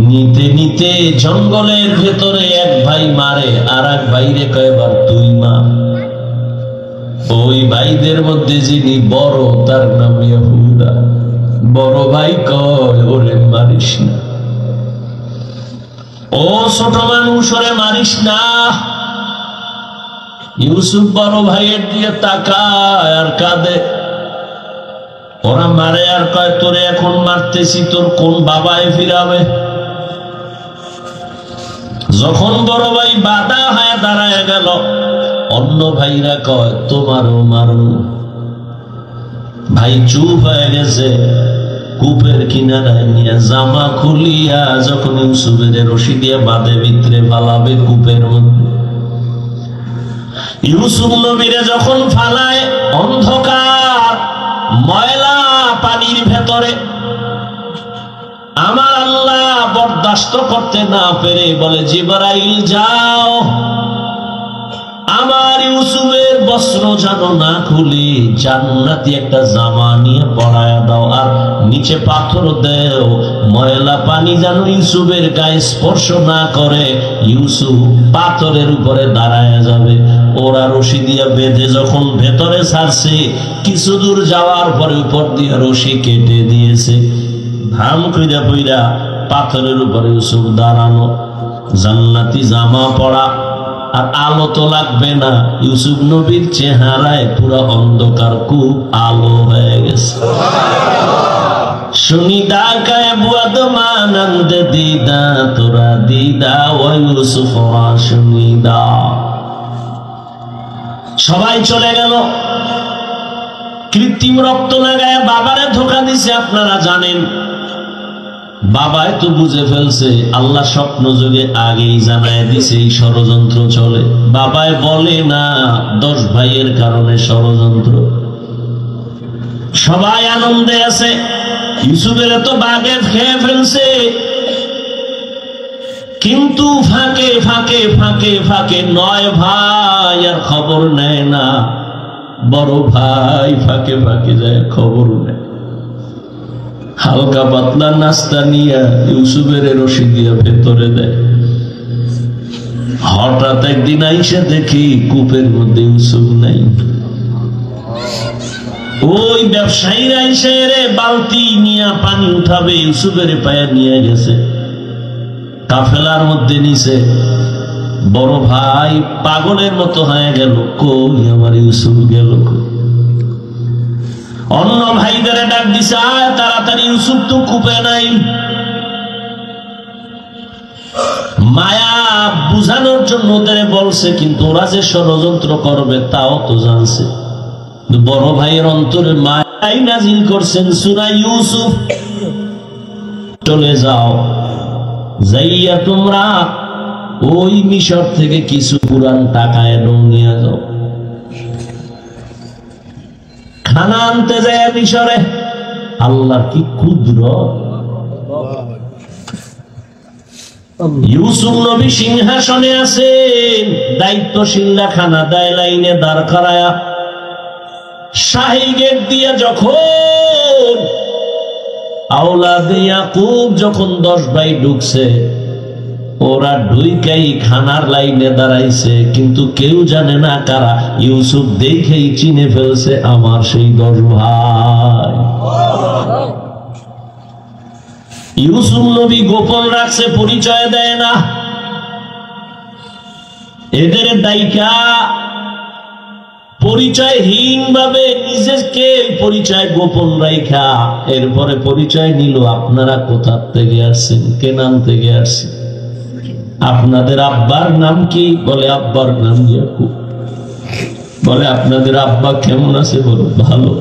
নিতে নিতে জঙ্গলের ভেতরে এক ভাই মারে, আর এক ভাইরে কয়বার তুই মার। ওই ভাইদের মধ্যে যিনি বড়, তার নাম ইহুদা। বড় ভাই কয়, ওরে মারিস না, ও ছোট মানুষ, ওরে মারিস না। ইউসুফ বড় ভাইয়ের দিয়ে তাকায় আর কাঁদে। ওরা মারে আর কয়, তোরে এখন মারতেছি, তোর কোন বাবায় ফিরাবে? যখন বড় ভাই বাধা হয়ে দাঁড়ায় গেল, অন্য ভাইরা কয়, তোমারও মারু। ভাই চুপ হয়ে গেছে। কূপের কিনারায় নিয়ে জামা খুলিয়া যখন ইউসুফের রশি দিয়ে বাঁধে ভিতরে ফালাবে কূপের মধ্যে, ইউসুফ নবীরে যখন ফালায় অন্ধকার ময়লা পানির ভেতরে, আমার আল্লাহ বরদাস্ত করতে না পেরে বলে, জিবরাইল যাও, আমার ইউসুফের বস্ত্র যেন না খুলে জান্নাতি একটা জামা নিয়ে পরায়া দাও, আর নিচে পাথর দেও, ময়লা পানি যেন ইউসুফের গায়ে স্পর্শ না করে। ইউসুফ পাথরের উপরে দাঁড়ায় যাবে। ওরা রশি দিয়ে বেঁধে যখন ভেতরে ছাড়ছে, কিছু দূর যাওয়ার পরে উপর দিয়ে রশি কেটে দিয়েছে। ধাম কইরা পইরা পাথরের উপরে ইউসুফ দাঁড়ানো, জান্নাতি জামা পরা, আর আলো তো লাগবে না। ইউসুফ নবীর চেহারায় পুরো অন্ধকার, খুব আলো হয়ে গেছে। সুনিদা কায় বুয়াদ মানন্দ দিদা, তোরা দিদা ও ইউসুফ সুনিদা। সবাই চলে গেল। কৃত্রিম রক্ত লাগায় বাবারে ধোকা দিছে, আপনারা জানেন। বাবাই তো বুঝে ফেলছে, আল্লাহ স্বপ্ন যোগে আগেই জানায় দিছে এই ষড়যন্ত্র চলে। বাবাই বলে না 10 ভাইয়ের কারণে ষড়যন্ত্র। সবাই আনন্দে আছে। ইউসুফের তো বাগে খেয়ে ফেলছে, কিন্তু ফাঁকে ফাঁকে ফাঁকে ফাঁকে 9 ভাই আর খবর নেয় না। বড় ভাই ফাঁকে ফাঁকে যায়, খবর নেয়। হালকা পাতলা নাস্তা নিয়ে ইউসুফের রশি দিয়ে ভেতরে দেয়। হঠাৎ একদিন আইসে দেখি কূপের মধ্যে ইউসুফ নাই। ওই ব্যবসায়ীরা এসে বালতি নিয়ে পানি উঠাবে, ইউসুফের পায়ে নিয়ে গেছে। কাফেলার মধ্যে নিছে। বড় ভাই পাগলের মতো হয়ে গেল, কই আমার ইউসুফ গেল? অন্য ভাইদের ডাক দিছে, আয় তাড়াতাড়ি, ইউসুফ তো কূপে নাই। মায়া বুঝানোর জন্য ওদের বলছে, কিন্তু ওরা যে ষড়যন্ত্র করবে তাও তো জানছে। বড় ভাইয়ের অন্তরে মায়াই নাজিল করছেন সূরা ইউসুফ, চলে যাও, যাইয়া তোমরা ওই মিশর থেকে কিছু পুরান টাকা এনে নিয়ে যাও। খানা আনতে যায় মিশরে। আল্লাহর কি কুদরত! ইউসুফ নবী সিংহাসনে আছেন, দায়িত্বশীলরা খানা দেয় লাইনে দাঁড় করায়া। শাহী গেট দিয়ে যখন আওলাদে ইয়াকুব যখন 10 ভাই ঢুকছে, ওরা ঢুইকাই খানার লাইনে দাঁড়াইছে, কিন্তু কেউ জানে না কারা। ইউসুফ দেখেই চিনে ফেলছে আমার সেই 10 ভাই। ইউসুফ নবী গোপন রাখছে, পরিচয় দেয় না। এদের দায়িকা পরিচয়হীন ভাবে নিজেকে পরিচয় গোপন রাখা, এরপরে পরিচয় নিল আপনারা কোথা থেকে আসছেন, কেনান থেকে আসছেন, আপনাদের আব্বার নাম কি? বলে আব্বার নাম ইয়াকুব। বলে আপনাদের আব্বা কেমন আছে? বলো ভালো।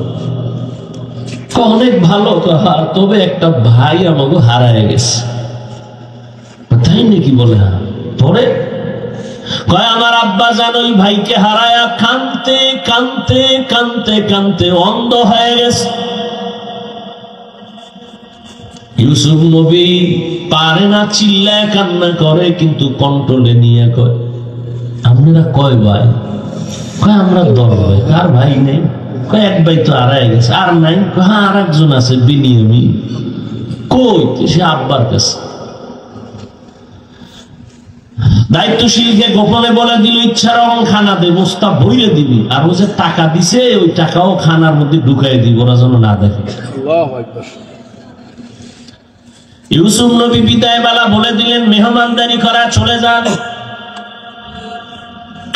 অনেক ভালো। তবে একটা ভাই আমাকে হারায় গেছে। তাই নাকি? বলে হ্যাঁ। পরে কয় আমার আব্বা জান ওই ভাইকে হারায়া কানতে কানতে কানতে কানতে অন্ধ হয়ে গেছে। ইউসুফ নবী পারে না, চিল্লায় কান্না করে, কিন্তু কন্ট্রোলে নিয়ে কয় আপনারা কয় ভাই? কয় আমরা 10 ভাই। কার ভাই নেই? কয় এক ভাই তো হারায় গেছে। আর নাই? হ্যাঁ আর একজন আছে, বিনিয়ামিন। কই? সে আব্বার কাছে। দায়িত্বশীলকে গোপনে বলে দিল ইচ্ছা রকম খানা দে, বস্তা ভইরে দিবি, আর ও যে টাকা দিছে ওই টাকাও খানার মধ্যে ঢুকাই দিব, ওরা যেন না দেখে। ইউসুফ নবী বিদায় বেলা বলে দিলেন মেহমানদারি করা চলে যান,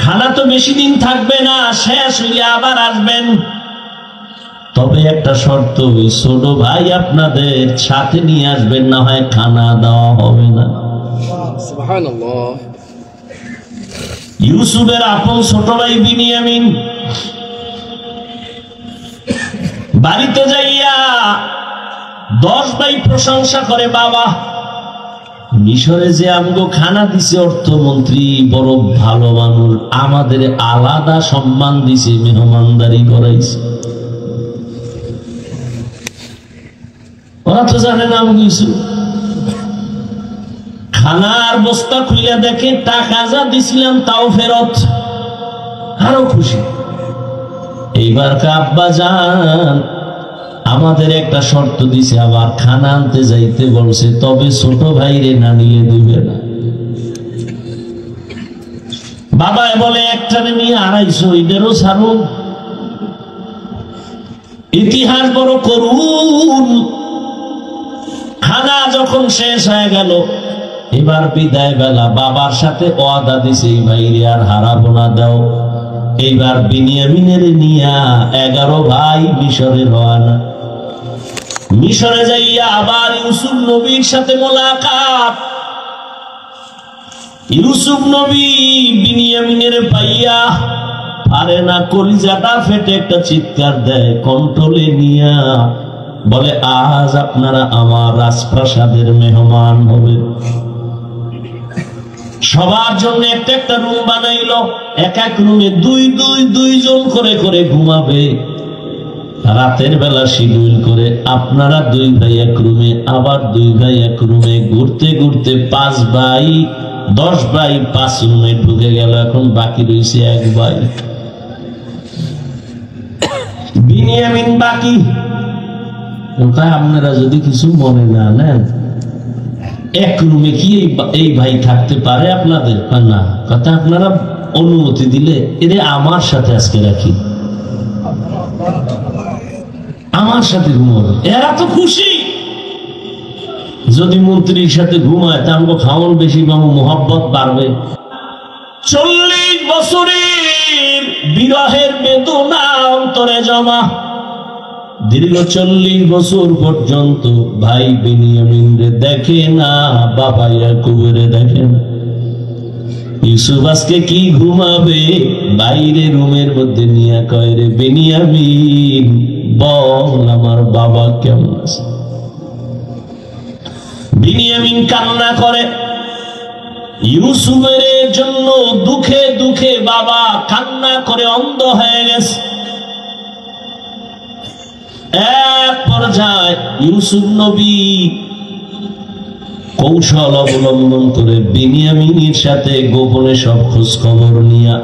খানা তো বেশি দিন থাকবে না, শেষ হইলে আবার আসবেন। তবে একটা শর্ত, ওই ছোট ভাই আপনাদের সাথে নিয়ে আসবেন, না হয় খানা দেওয়া হবে না। সুবহানাল্লাহ। ইউসুফের আপন ছোট ভাই বিনিয়ামিন বাড়িতে যাইয়া 10 ভাই প্রশংসা করে, বাবা মিশরে যে আমগো খানা দিছে অর্থমন্ত্রী বড় ভালো মানুষ, আমাদের আলাদা সম্মান দিছে, মেহমানদারি করাইছে। ওরা তো জানে না কিছু। খানার বস্তা খুলে দেখে টাকা যা দিছিলাম তাও ফেরত, আরো খুশি। এইবার আব্বা জান আমাদের একটা শর্ত দিছে, আবার খানা আনতে যাইতে বলছে, তবে ছোট ভাইরে না নিয়ে দিবে না। বাবা বলে একটানে নিয়ে 250, এদেরও ছাড়ো। ইতিহাস বড় করুন। খানা যখন শেষ হয়ে গেল, এবার বিদায় বেলা বাবার সাথে ওয়াদা দিছে এই ভাইরে আর হারাবো না, দাও। এইবার বিনিয়ামিনের নিয়া 11 ভাই মিশরে রওনা। মিশরে যাইয়া আবার ইউসুফ নবীর সাথে মোলাকাত। ইউসুফ নবী বিনিয়ামিনের পাইয়া পারে না, কলিজাটা ফেটে একটা চিৎকার দেয়, কন্ট্রোলে নিয়া বলে আজ আপনারা আমার রাজপ্রাসাদের মেহমান হবেন। সবার জন্য একটা একটা রুম বানাইলো, এক এক রুমে 2 জন করে করে ঘুমাবে। রাতের বেলা শিডিউল করে আপনারা 2 ভাই এক রুমে, আবার 2 ভাই এক রুমে, ঘুরতে ঘুরতে 5 ভাই 10 ভাই 5 রুমে ঢুকে গেল। এখন বাকি রয়েছে 1 ভাই বিনিয়ামিন বাকি। আপনারা যদি কিছু মনে না নেন, এক রুমে কি এই ভাই থাকতে পারে আপনাদের? না, কথা আপনারা অনুমতি দিলে এদের আমার সাথে আজকে রাখি, আমার সাথে ঘুমাবে। এরা তো খুশি। যদি মন্ত্রীর সাথে ঘুমায় তা আমাকে খাওয়ান বেশি পাবো, মোহাব্বত বাড়বে। 40 বছরের বিরহের বেদনা অন্তরে জমা। দীর্ঘ 40 বছর পর্যন্ত ভাই বিনিয়ামিন রে দেখে না, বাবা ইয়াকুবের দেখে না। ইউসুফ আজকে কি ঘুমাবে? বাইরে রুমের মধ্যে নিয়ে কয়, রে বিনিয়ামিন বল আমার বাবা কেমন আছে? বিনিয়ামিন কান্না করে, ইউসুফের জন্য দুঃখে দুঃখে বাবা কান্না করে অন্ধ হয়ে গেছে। এক পর্যায়ে ইউসুফ নবী কৌশল অবলম্বন করে বিনিয়ামিনের সাথে গোপনে সব খোঁজ খবর নিয়া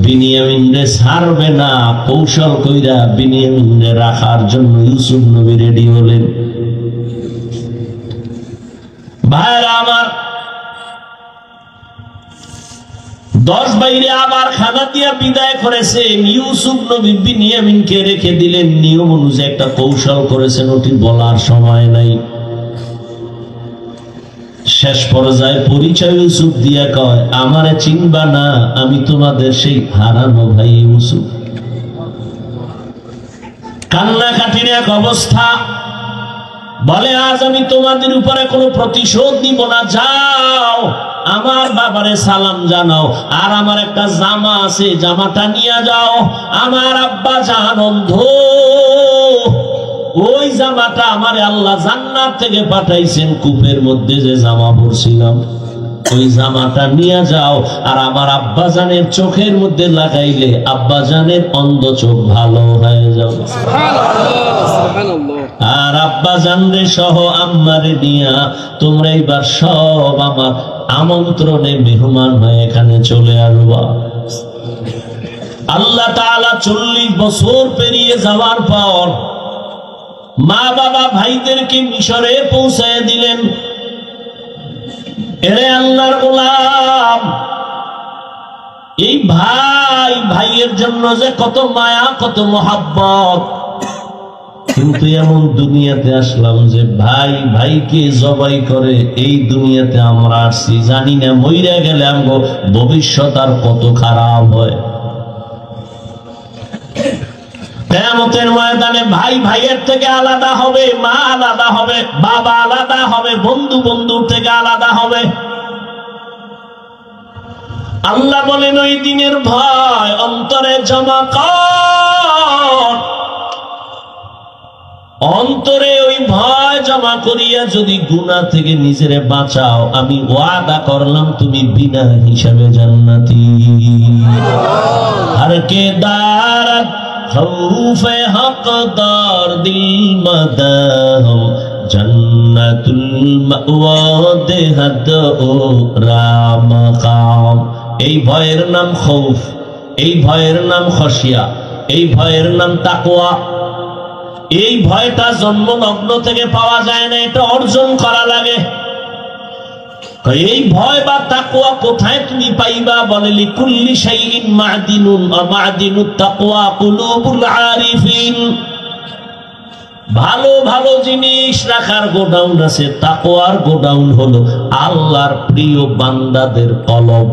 বিনিয়ামিনরে ছাড়বে না কৌশল কইরা বিনিয়ামিনরে রাখার জন্য ইউসুফ নবী রেডি হলেন। ভাইরা আমার, 10 বাইরে আবার খানা দিয়া বিদায় করেছেন। ইউসুফ নবী বিনিয়ামিনকে রেখে দিলেন। নিয়ম অনুযায়ী একটা কৌশল করেছেন, ওটি বলার সময় নাই। শেষ পর্যায়ে পরিচয় ইউসুফ দিয়া কয়, আমারে চিনবা না, আমি তোমাদের সেই হারানো ভাই ইউসুফ। কান্নাকাটির এক অবস্থা, বলে আজ আমি তোমাদের উপরে কোনো প্রতিশোধ নিব না, যাও আমার বাবারে সালাম জানাও, আর আমার একটা জামা আছে জামাটা নিয়ে যাও। আমার আব্বা জান অন্ধ, ওই জামাটা আমারে আল্লাহ জান্নাত থেকে পাঠাইছেন, কূপের মধ্যে যে জামা পরছিলাম ওই জামাটা নিয়ে যাও, আর আমার আব্বা জানের চোখের মধ্যে লাগাইলে আব্বা জানের অন্ধ চোখ ভালো হয়ে যাবে। আর আব্বা জানরে সহ আম্মারে নিয়া তোমরা এবার সব আমার আমন্ত্রণে মেহমান হয়ে এখানে চলে আসবা। আল্লাহ তাআলা 40 বছর পেরিয়ে যাওয়ার পর মা বাবা ভাইদেরকে মিশরে পৌঁছায় দিলেন। এরে আল্লাহর গোলাম, এই ভাই ভাইয়ের জন্য যে কত মায়া কত মহাব্বত, কিন্তু এমন দুনিয়াতে আসলাম যে ভাই ভাইকে জবাই করে এই দুনিয়াতে আমরা আসছি, জানি না মইরা গেলে আমগো ভবিষ্যৎ আর কত খারাপ হয়। কিয়ামতের ময়দানে ভাই ভাইয়ের থেকে আলাদা হবে, মা আলাদা হবে, বাবা আলাদা হবে, বন্ধু বন্ধুর থেকে আলাদা হবে। আল্লাহ বলেন ওই দিনের ভয় অন্তরে জমা কর, অন্তরে ওই ভয় জমা করিয়া যদি গুনাহ থেকে নিজেরে বাঁচাও, আমি ওয়াদা করলাম তুমি বিনা হিসাবে জান্নাতি। হর কে দারত খৌফে হকদার দিল মদহম জান্নাতুল মাওয়া দেহদ ও রামকাম। এই ভয়ের নাম খৌফ, এই ভয়ের নাম খশিয়া, এই ভয়ের নাম তাকওয়া। এই ভয়টা জন্মলগ্ন থেকে পাওয়া যায় না, এটা অর্জন করা লাগে। এই ভয় বা তাকওয়া কোথায় তুমি পাইবা? বলে লিকুল্লি শাইইন মা'দিনুন ওয়া মা'দিনুত তাকওয়া কুলুবুল আরিফিন। ভালো ভালো জিনিস রাখার গোডাউন আছে, তাকওয়ার গোডাউন হলো আল্লাহর প্রিয় বান্দাদের কলব।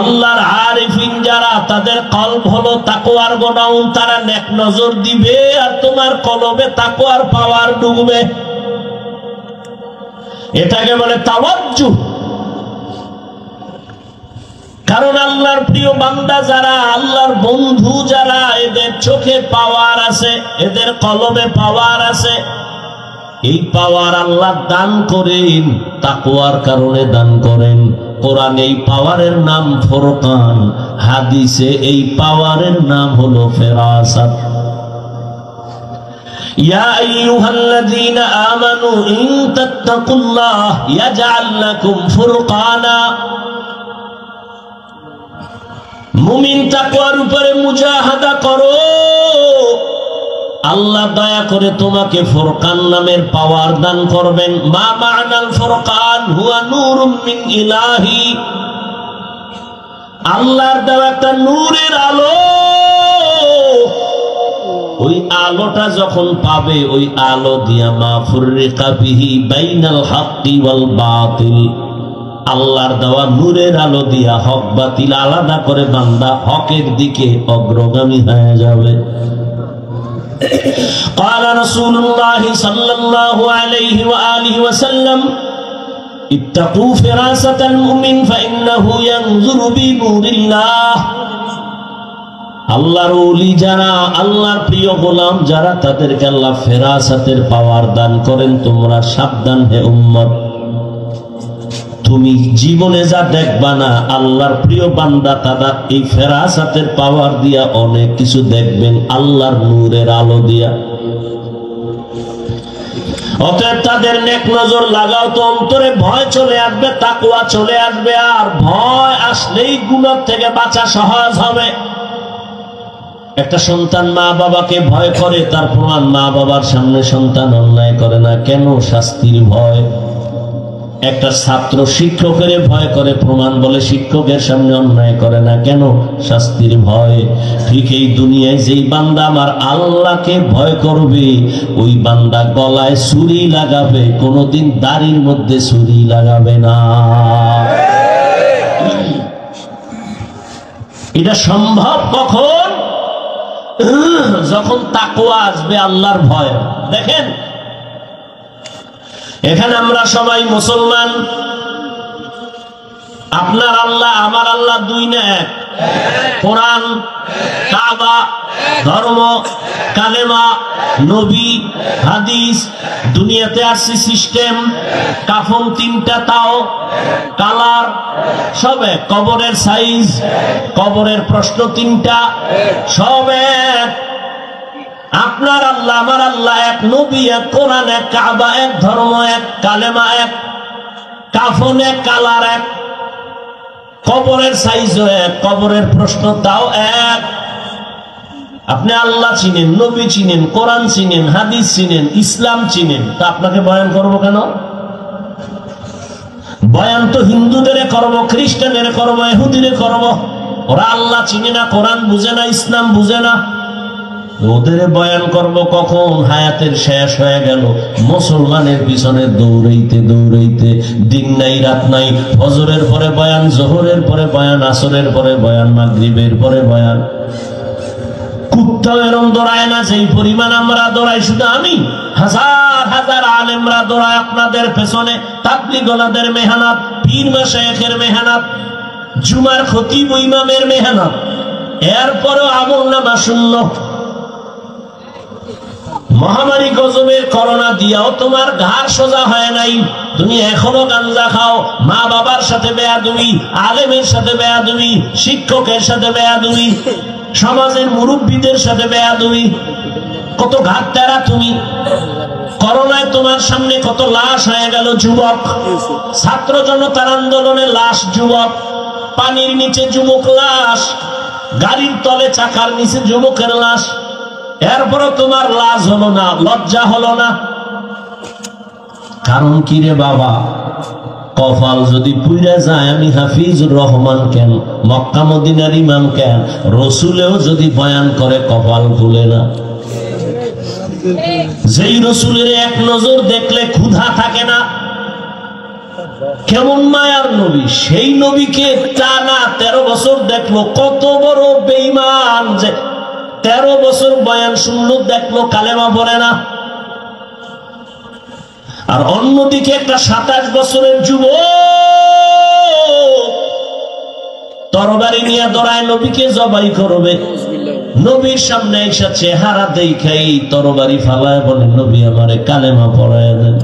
আল্লাহর আরিফিন যারা, তাদের কলব হলো তাকওয়ার গোডাউন। তারা নেক নজর দিবে আর তোমার কলবে তাকওয়ার পাওয়ার ঢুকবে। এটাকে বলে তাওয়াজ্জুহ। কারণ আল্লাহর প্রিয় বান্দা যারা, আল্লাহর বন্ধু যারা, এদের চোখে পাওয়ার আছে, এদের কলবে পাওয়ার আছে। এই পাওয়ার আল্লাহ দান করেন, তাকওয়ার কারণে দান করেন। কোরআনে এই পাওয়ারের নাম ফুরকান, হাদিসে এই পাওয়ারের নাম হলো ফেরাসাত। ইয়া আইয়ুহাল্লাযীনা আমানু ইন তাত্তাকুল্লাহ ইয়াজআল লাকুম ফুরকানা। মুমিন তাকওয়ার উপরে মুজাহাদা করো, আল্লাহ দয়া করে তোমাকে ফুরকান নামের পাওয়ার দান করবেন। মা মা'নাল ফুরকান হুয়া নূরুম মিন ইলাহি। আল্লাহর দেওয়া একটা নূরের আলো, ওই আলোটা যখন পাবে, ওই আলো দিয়া মা ফুররিকা বিহি বাইনাল হাক্কি ওয়াল বাতিল। আল্লাহর দেওয়া নূরের আলো দিয়া হক বাতিল আলাদা করে বান্দা হকের দিকে অগ্রগামী হয়ে যাবে। قال رسول الله صلى الله عليه وآله وسلم اتقوا فراسة المؤمن فإنه ينظر بنور الله। আল্লাহর ওলি যারা, আল্লাহর প্রিয় গোলাম যারা, তাদেরকে আল্লাহ ফেরাসাতের পাওয়ার দান করেন। তোমরা সাবধান হে উম্মত, তুমি জীবনে যা দেখবা না, আল্লাহর প্রিয় বান্দা তারা এই ফেরাসাতের পাওয়ার দিয়া অনেক কিছু দেখবেন, আল্লাহর নূরের আলো দিয়া। অতএব তাদের নেক নজর লাগাও তো, অন্তরে ভয় চলে আসবে, তাকওয়া চলে আসবে, আর ভয় আসলেই গুনাহ থেকে বাঁচা সহজ হবে। একটা সন্তান মা বাবাকে ভয় করে, তার প্রমাণ মা বাবার সামনে সন্তান অন্যায় করে না, কেন? শাস্তির ভয়। একটা ছাত্র শিক্ষকের ভয় করে, প্রমাণ বলে শিক্ষকের সামনে অন্যায় করে না, কেন? শাস্তির ভয়। ঠিক এই দুনিয়ায় যেই বান্দা আমার আল্লাহকে ভয় করবে, ওই বান্দা গলায় ছুরি লাগাবে, কোনোদিন দাড়ির মধ্যে ছুরি লাগাবে না। এটা সম্ভব কখন? যখন তাকওয়া আসবে, আল্লাহর ভয়। দেখেন এখানে আমরা সবাই মুসলমান, আপনার আল্লাহ আমার আল্লাহ দুই না এক? কোরআন, কাবা, ধর্ম, কালেমা, নবী, হাদিস, দুনিয়াতে আসছে সিস্টেম, কাফন তিনটা, তাও কালার, সব এক। কবরের সাইজ, কবরের প্রশ্ন তিনটা, সব এক। আপনার আল্লাহ আমার আল্লাহ এক, নবী এক, কোরআন এক, কাবা এক, ধর্ম এক, কালেমা এক, কাফন এক, কালার এক, কবরের সাইজও এক, কবরের প্রশ্ন তাও এক। আপনি আল্লাহ চিনেন, নবী চিনেন, কোরআন চিনেন, হাদিস চিনেন, ইসলাম চিনেন, তা আপনাকে বয়ান করবো কেন? বয়ান তো হিন্দুদের করবো, খ্রিস্টানের করবো, ইহুদিরে করবো। ওরা আল্লাহ চিনে না, কোরআন বুঝে না, ইসলাম বুঝে না, ওদের বয়ান করব কখন? হায়াতের শেষ হয়ে গেল, মুসলমানের পিছনে দৌড়াইতে দৌড়াইতে, দিন নাই রাত নাই, ফজরের পরে বয়ান, জোহরের পরে বয়ান, আসরের পরে বয়ান, মাগরিবের পরে বয়ান। কুত্তাও এরম দৌড়ায় না যেই পরিমাণ আমরা দৌড়াই। শুধু আমি, হাজার হাজার আলেমরা দৌড়ায় আপনাদের পেছনে, তাবলীগওয়ালাদের মেহনত, পীর মাশায়েখের মেহনত, জুমার খতিব ইমামের মেহনত, এরপরও আমলনামা শূন্য। মহামারী গজবের করোনা দিয়াও তোমার ঘাড় সোজা হয় নাই, তুমি এখনো গাঞ্জা খাও, মা বাবার সাথে বেয়াদবি, আলেমের সাথে বেয়াদবি, শিক্ষকের সাথে বেয়াদবি, সমাজের মুরব্বীদের সাথে বেয়াদবি। কত ঘাট তেরা তুমি। করোনায় তোমার সামনে কত লাশ হয়ে গেল যুবক, ছাত্র জনতার আন্দোলনে লাশ যুবক, পানির নিচে যুবক লাশ, গাড়ির তলে চাকার নিচে যুবকের লাশ। এরপরও তোমার লাজ হলো না, লজ্জা হলো না। কারণ কি রে বাবা? কপাল যদি পুইরা যায়, আমি হাফিজুর রহমান কেন, মক্কা মদিনার ইমাম কেন, রসুলেও যদি বয়ান করে কপাল খুলে না। যেই রসুলের এক নজর দেখলে ক্ষুধা থাকে না, কেমন মায়ার নবী, সেই নবীকে টানা 13 বছর দেখলো। কত বড় বেঈমান যে 13 বছর বয়ান শুনলো, দেখলো কালেমা পড়ে না। আর অন্যদিকে একটা 27 বছরের যুবক তরবারি নিয়ে দৌড়ায়, নবীকে জবাই করবে। নবীর সামনে এসে চেহারা দেখাই তরবারি ফালায় বলে, নবী আমারে কালেমা পড়ায় দেন।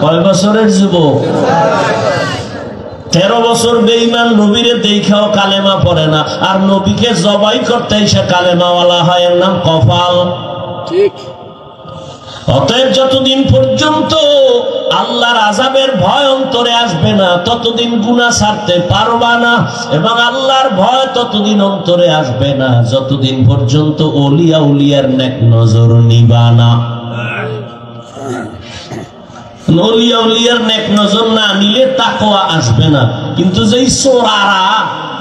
কয় বছরের যুবক? 13 বছর বেঈমান, নবীরে দেখাও কালেমা পড়ে না, আর নবীকে জবাই করতে এসে কালেমাওয়ালা হয়, এর নাম কপাল। ঠিক। অতএব যতদিন পর্যন্ত আল্লাহর আযাবের ভয় অন্তরে আসবে না, ততদিন গুনাহ ছাড়তে পারবা না। এবং আল্লাহর ভয় ততদিন অন্তরে আসবে না যতদিন পর্যন্ত ওলিয়া উলিয়ার নেক নজর নিবা না। ওলিয়া উলিয়ার নেক নজর না নিলে তাকওয়া আসবে না। কিন্তু যেই চোরারা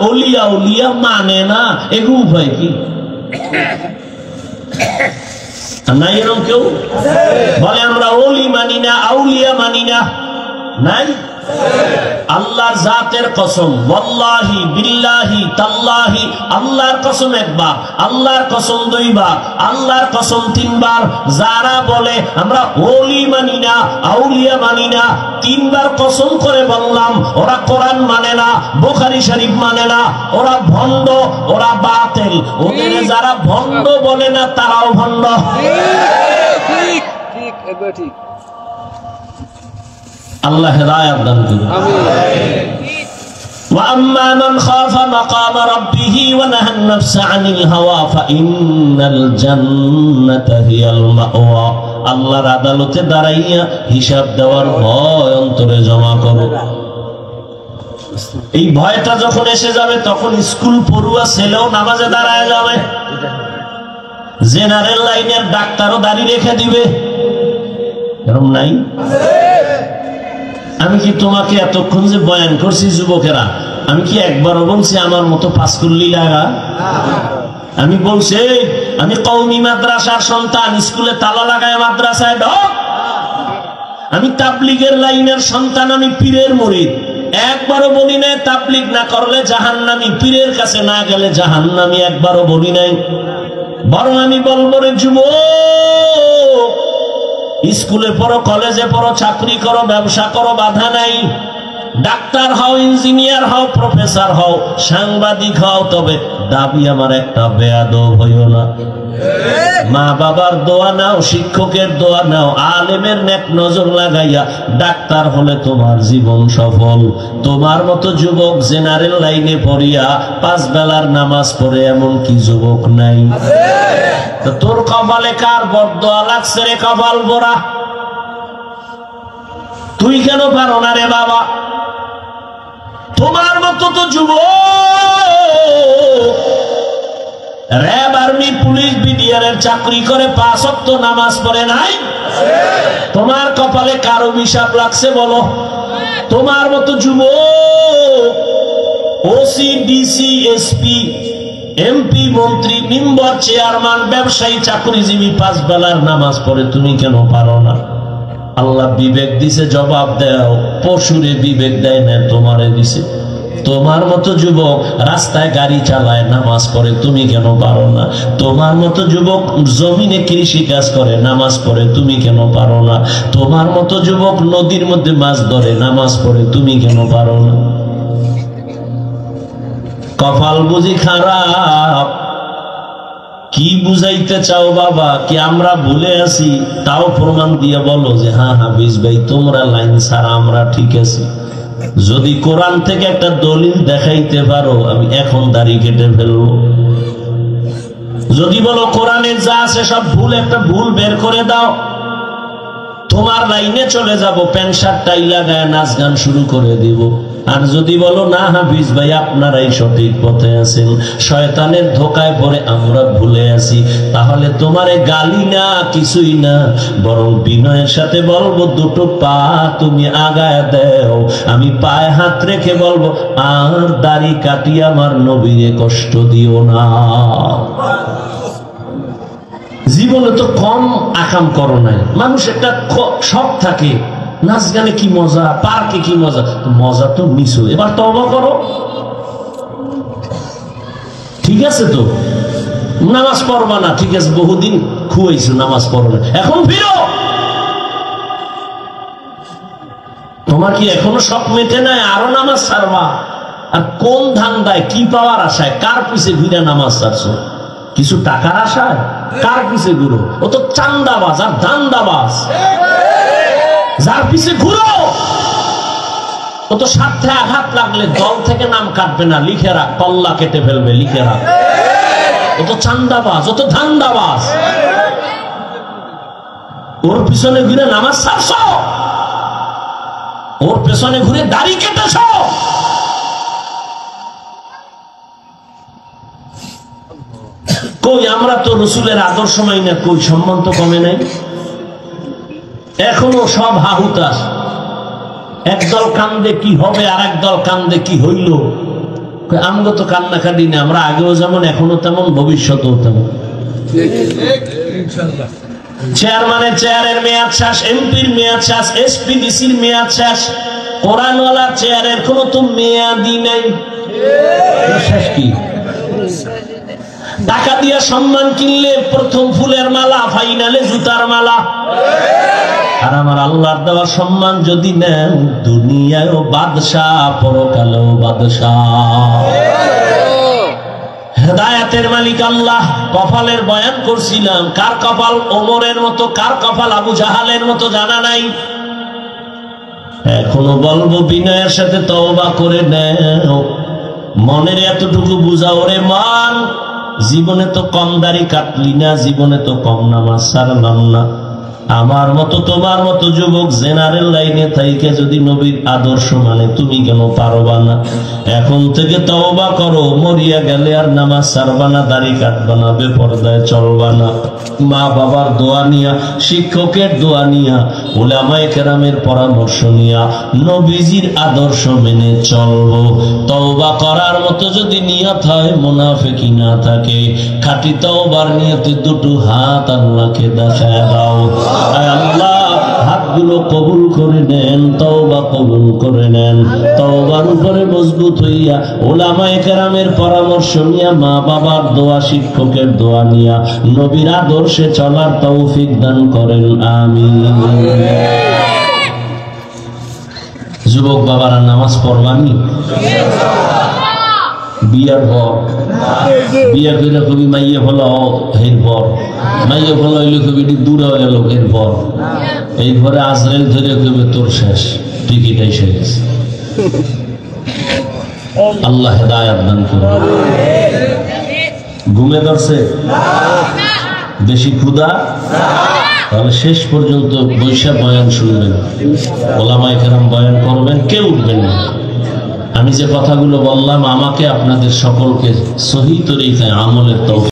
ওলিয়া উলিয়া মানে না, এগুলো হয় কি নাই? এরকম কেউ বলে আমরা ওলি মানি না, আউলিয়া মানি না? নাই। আল্লাহর জাতের কসম, ওয়াল্লাহি বিল্লাহি তাল্লাহি, আল্লাহর কসম একবার, আল্লাহর কসম দুইবার, আল্লাহর কসম তিনবার। যারা বলে আমরা ওলি মানি না, আউলিয়া মানি না, 3 বার কসম করে বললাম, ওরা কোরআন মানে না, বুখারী শরীফ মানে না, ওরা ভণ্ড, ওরা বাতিল। ওদের যারা ভণ্ড বলে না, তারাও ভণ্ড। ঠিক ঠিক, একবার ঠিক। আল্লাহ হেদায়েত দান করুন। وأما من خاف مقام ربه ونهى النفس عن الهوى فإن الجنة هي المأوى আল্লাহর আদালতে দাঁড়াইয়া হিসাব দেওয়ার ভয় অন্তরে জমা করো। এই ভয়টা যখন এসে যাবে তখন স্কুল পড়ুয়া ছেলেও নামাজে দাঁড়ায় যাবে, জেনারেল লাইনের ডাক্তারও দাঁড়িয়ে রেখে দিবে। এরকম নাই? আমি কি তোমাকে এতক্ষণ যে বয়ান করছি যুবকেরা, আমি কি একবারও বলছি আমার মতো পাঁচকুল্লি লাগা? আমি বলছি আমি কওমি মাদ্রাসার সন্তান, স্কুলে তালা লাগায় মাদ্রাসায় ঢোক। আমি তাবলীগের লাইনের সন্তান, আমি পীরের মুরিদ। একবারও বলি নাই তাবলীগ না করলে জাহান্নামী, পীরের কাছে না গেলে জাহান্নামী, একবারও বলি নাই। বরং আমি বলবো রে যুবক, স্কুলে পড়ো, কলেজে পড়ো, চাকরি করো, ব্যবসা করো, বাধা নাই। ডাক্তার হও, ইঞ্জিনিয়ার হও, প্রফেসর হও, সাংবাদিক হও, তবে দাবি আমার একটা, বেয়াদব হইও না। মা বাবার দোয়া নাও, শিক্ষকের দোয়া নাও, আলেমের নেক নজর লাগাইয়া ডাক্তার হলে তোমার জীবন সফল। তোমার মতো যুবক জেনারেল লাইনে পড়িয়া 5 বেলার নামাজ পড়ে এমন কি যুবক নাই? তোর কপালে কার বরদোয়া লাগছে রে কপাল বোরা? তুই কেন পারো না রে বাবা? তোমার মতো তো যুবক র‍্যাব, আর্মি, পুলিশ, বিডিআর এর চাকরি করে 5 ওয়াক্ত নামাজ পড়ে নাই। তোমার কপালে কার অভিশাপ লাগছে বলো? তোমার মতো যুবক ওসি, ডিসি, এসপি, এমপি, মন্ত্রী, মেম্বার, চেয়ারম্যান, ব্যবসায়ী, চাকরিজীবী 5 বেলার নামাজ পড়ে, তুমি কেন পারো না? আল্লাহ বিবেক দিছে, জবাব দাও। পশুরে বিবেক দেয় না, তোমারে দিছে। তোমার মতো যুবক রাস্তায় গাড়ি চালায়, নামাজ পড়ে, তুমি কেন পারো না? তোমার মতো যুবক জমিনে কৃষি কাজ করে, নামাজ পড়ে, তুমি কেন পারো না? তোমার মতো যুবক নদীর মধ্যে মাছ ধরে, নামাজ পড়ে, তুমি কেন পারো না? কপাল বুঝি খারাপ? কি বুঝাইতে চাও বাবা? কি আমরা ভুলে আছি? তাও প্রমাণ দিয়ে বলো যে হ্যাঁ হাফিজ ভাই, তোমরা লাইন ছাড়া আমরা ঠিক আছি। যদি কোরআন থেকে একটা দলিল দেখাইতে পারো, আমি এখন দাড়ি কেটে ফেলবো। যদি বলো কোরআনে যা আছে সব ভুল, একটা ভুল বের করে দাও, তোমার লাইনে চলে যাব, প্যান্ট শার্ট টাই লাগায় নাচ গান শুরু করে দিব। আর যদি বলো না হাফিজ ভাই আপনারাই সঠিক পথে আছেন, শয়তানের ধোকায় পড়ে আমরা ভুলে আছি, তাহলে তোমারে গালি না, কিছুই না, বরং বিনয়ের সাথে বলবো দুটো পা তুমি আগায় দাও। আমি পায়ে হাত রেখে বলবো, আর দাড়ি কাটি আমার নবীরে কষ্ট দিও না। জীবনে তো কম আকাম করো নাই। মানুষ একটা শখ থাকে, নাচ গানে কি মজা, পার্কে কি মজা, মজা তো মিছো। এবার তওবা করো, ঠিক আছে? তো নামাজ পড়বা না, ঠিক আছে, বহুদিন খুয়াইছো, নামাজ পড়ো না, এখন ফিরো। তোমার কি এখনো শখ মেটে নাই? আরো নামাজ ছাড়বা? আর কোন ধান্দায়, কি পাওয়ার আশায়, কার পিছে ঘুরে নামাজ ছাড়ছো? কিছু টাকার আশায়? কার পিছে ঘুরো? ও তো চান্দাবাজ আর ধান্দাবাজ। যার পিছে ঘুরো ও তো স্বার্থে আঘাত লাগলে দল থেকে নাম কাটবে না, লিখে রাখ, কল্লা কেটে ফেলবে, লিখে রাখ। ও তো চান্দাবাজ, ও তো ধান্দাবাজ। ওর পিছনে ঘুরে নামাজ ছাড়ছ, ওর পেছনে ঘুরে দাড়ি কেটেছ। কই আমরা তো রসুলের আদর্শ মানি না, কই সম্মান তো কমে নাই। এখনো সব হাহুতাস, একদল কান্দে কি হবে, আর একদল কান্দে কি হইল। আমরা তো কান্না কাঁদি না, আমরা আগেও যেমন এখনো তেমন, ভবিষ্যতেও তেমন। চেয়ারম্যানের চেয়ারের মেয়াদ শেষ, এমপির মেয়াদ শেষ, এসপি ডিসির মেয়াদ শেষ, কোরআনওয়ালা চেয়ারের কোনো তো মেয়াদই নাই। শেষ কি? টাকা দিয়া সম্মান কিনলে প্রথম ফুলের মালা, ফাইনালে জুতার মালা। আর আমার আল্লাহর দেওয়া সম্মান যদি নেন, দুনিয়ায়ও বাদশাহ, পরকালেও বাদশাহ। হেদায়েতের মালিক আল্লাহ। কপালের বয়ান করছিলাম, কার কপাল ওমরের মতো, কার কপাল আবু জাহালের মতো জানা নাই। এখনো বলবো বিনয়ের সাথে তওবা করে নাও। মনের এতটুকু বুঝাও রে মান, জীবনে তো কম দাড়ি কাটলি না, জীবনে তো কম নামাজ ছাড়লাম না। আমার মতো তোমার মতো যুবক জেনারেল লাইনে থাইকে যদি নবীর আদর্শ মানে তুমি কেন পারবা না? এখন থেকে তওবা করো, মরিয়া গেলে আর নামাজ ছাড়বা না, দাড়ি কাটবা না, বেপরদায় চলবা না। মা বাবার দোয়া নিয়া, শিক্ষকের দোয়া নিয়া, উলামায়ে কেরামের পরামর্শ নিয়া নবীজির আদর্শ মেনে চলবো। তওবা করার মতো যদি নিয়ত হয়, মুনাফিকি না থাকে, খাঁটি তওবার নিয়তে দুটো হাত আল্লাহকে দেখায় দাও। আল্লাহ হাতগুলো কবুল করে নেন, তওবা কবুল করে নেন। তওবার উপরে মজবুত হইয়া উলামায়ে কেরামের পরামর্শ নিয়া, মা বাবার দোয়া, শিক্ষকের দোয়া নিয়া নবীর আদর্শে চলার তৌফিক দান করেন, আমিন। যুবক বাবারা নামাজ পড়বানি? বিয়ার পর বিয়া করে কবি মাইয়ে ফলো এর পর, মাইয়ে ফলো হইলে কবি দূরে হইল এর পর, এই পরে আজরাইল ধরে কবি তোর শেষ, টিকিটাই শেষ। আল্লাহ হেদায়েত দান করুন। ঘুমে ধরছে? বেশি ক্ষুধা? তাহলে শেষ পর্যন্ত বৈশা বয়ান শুনবেন, ওলামায়ে কেরাম বয়ান করবেন, কেউ উঠবেন না। আমি যে কথাগুলো বললাম, আমাকে আপনাদের সকলকে সহি তরিকায় আমলের তৌফিক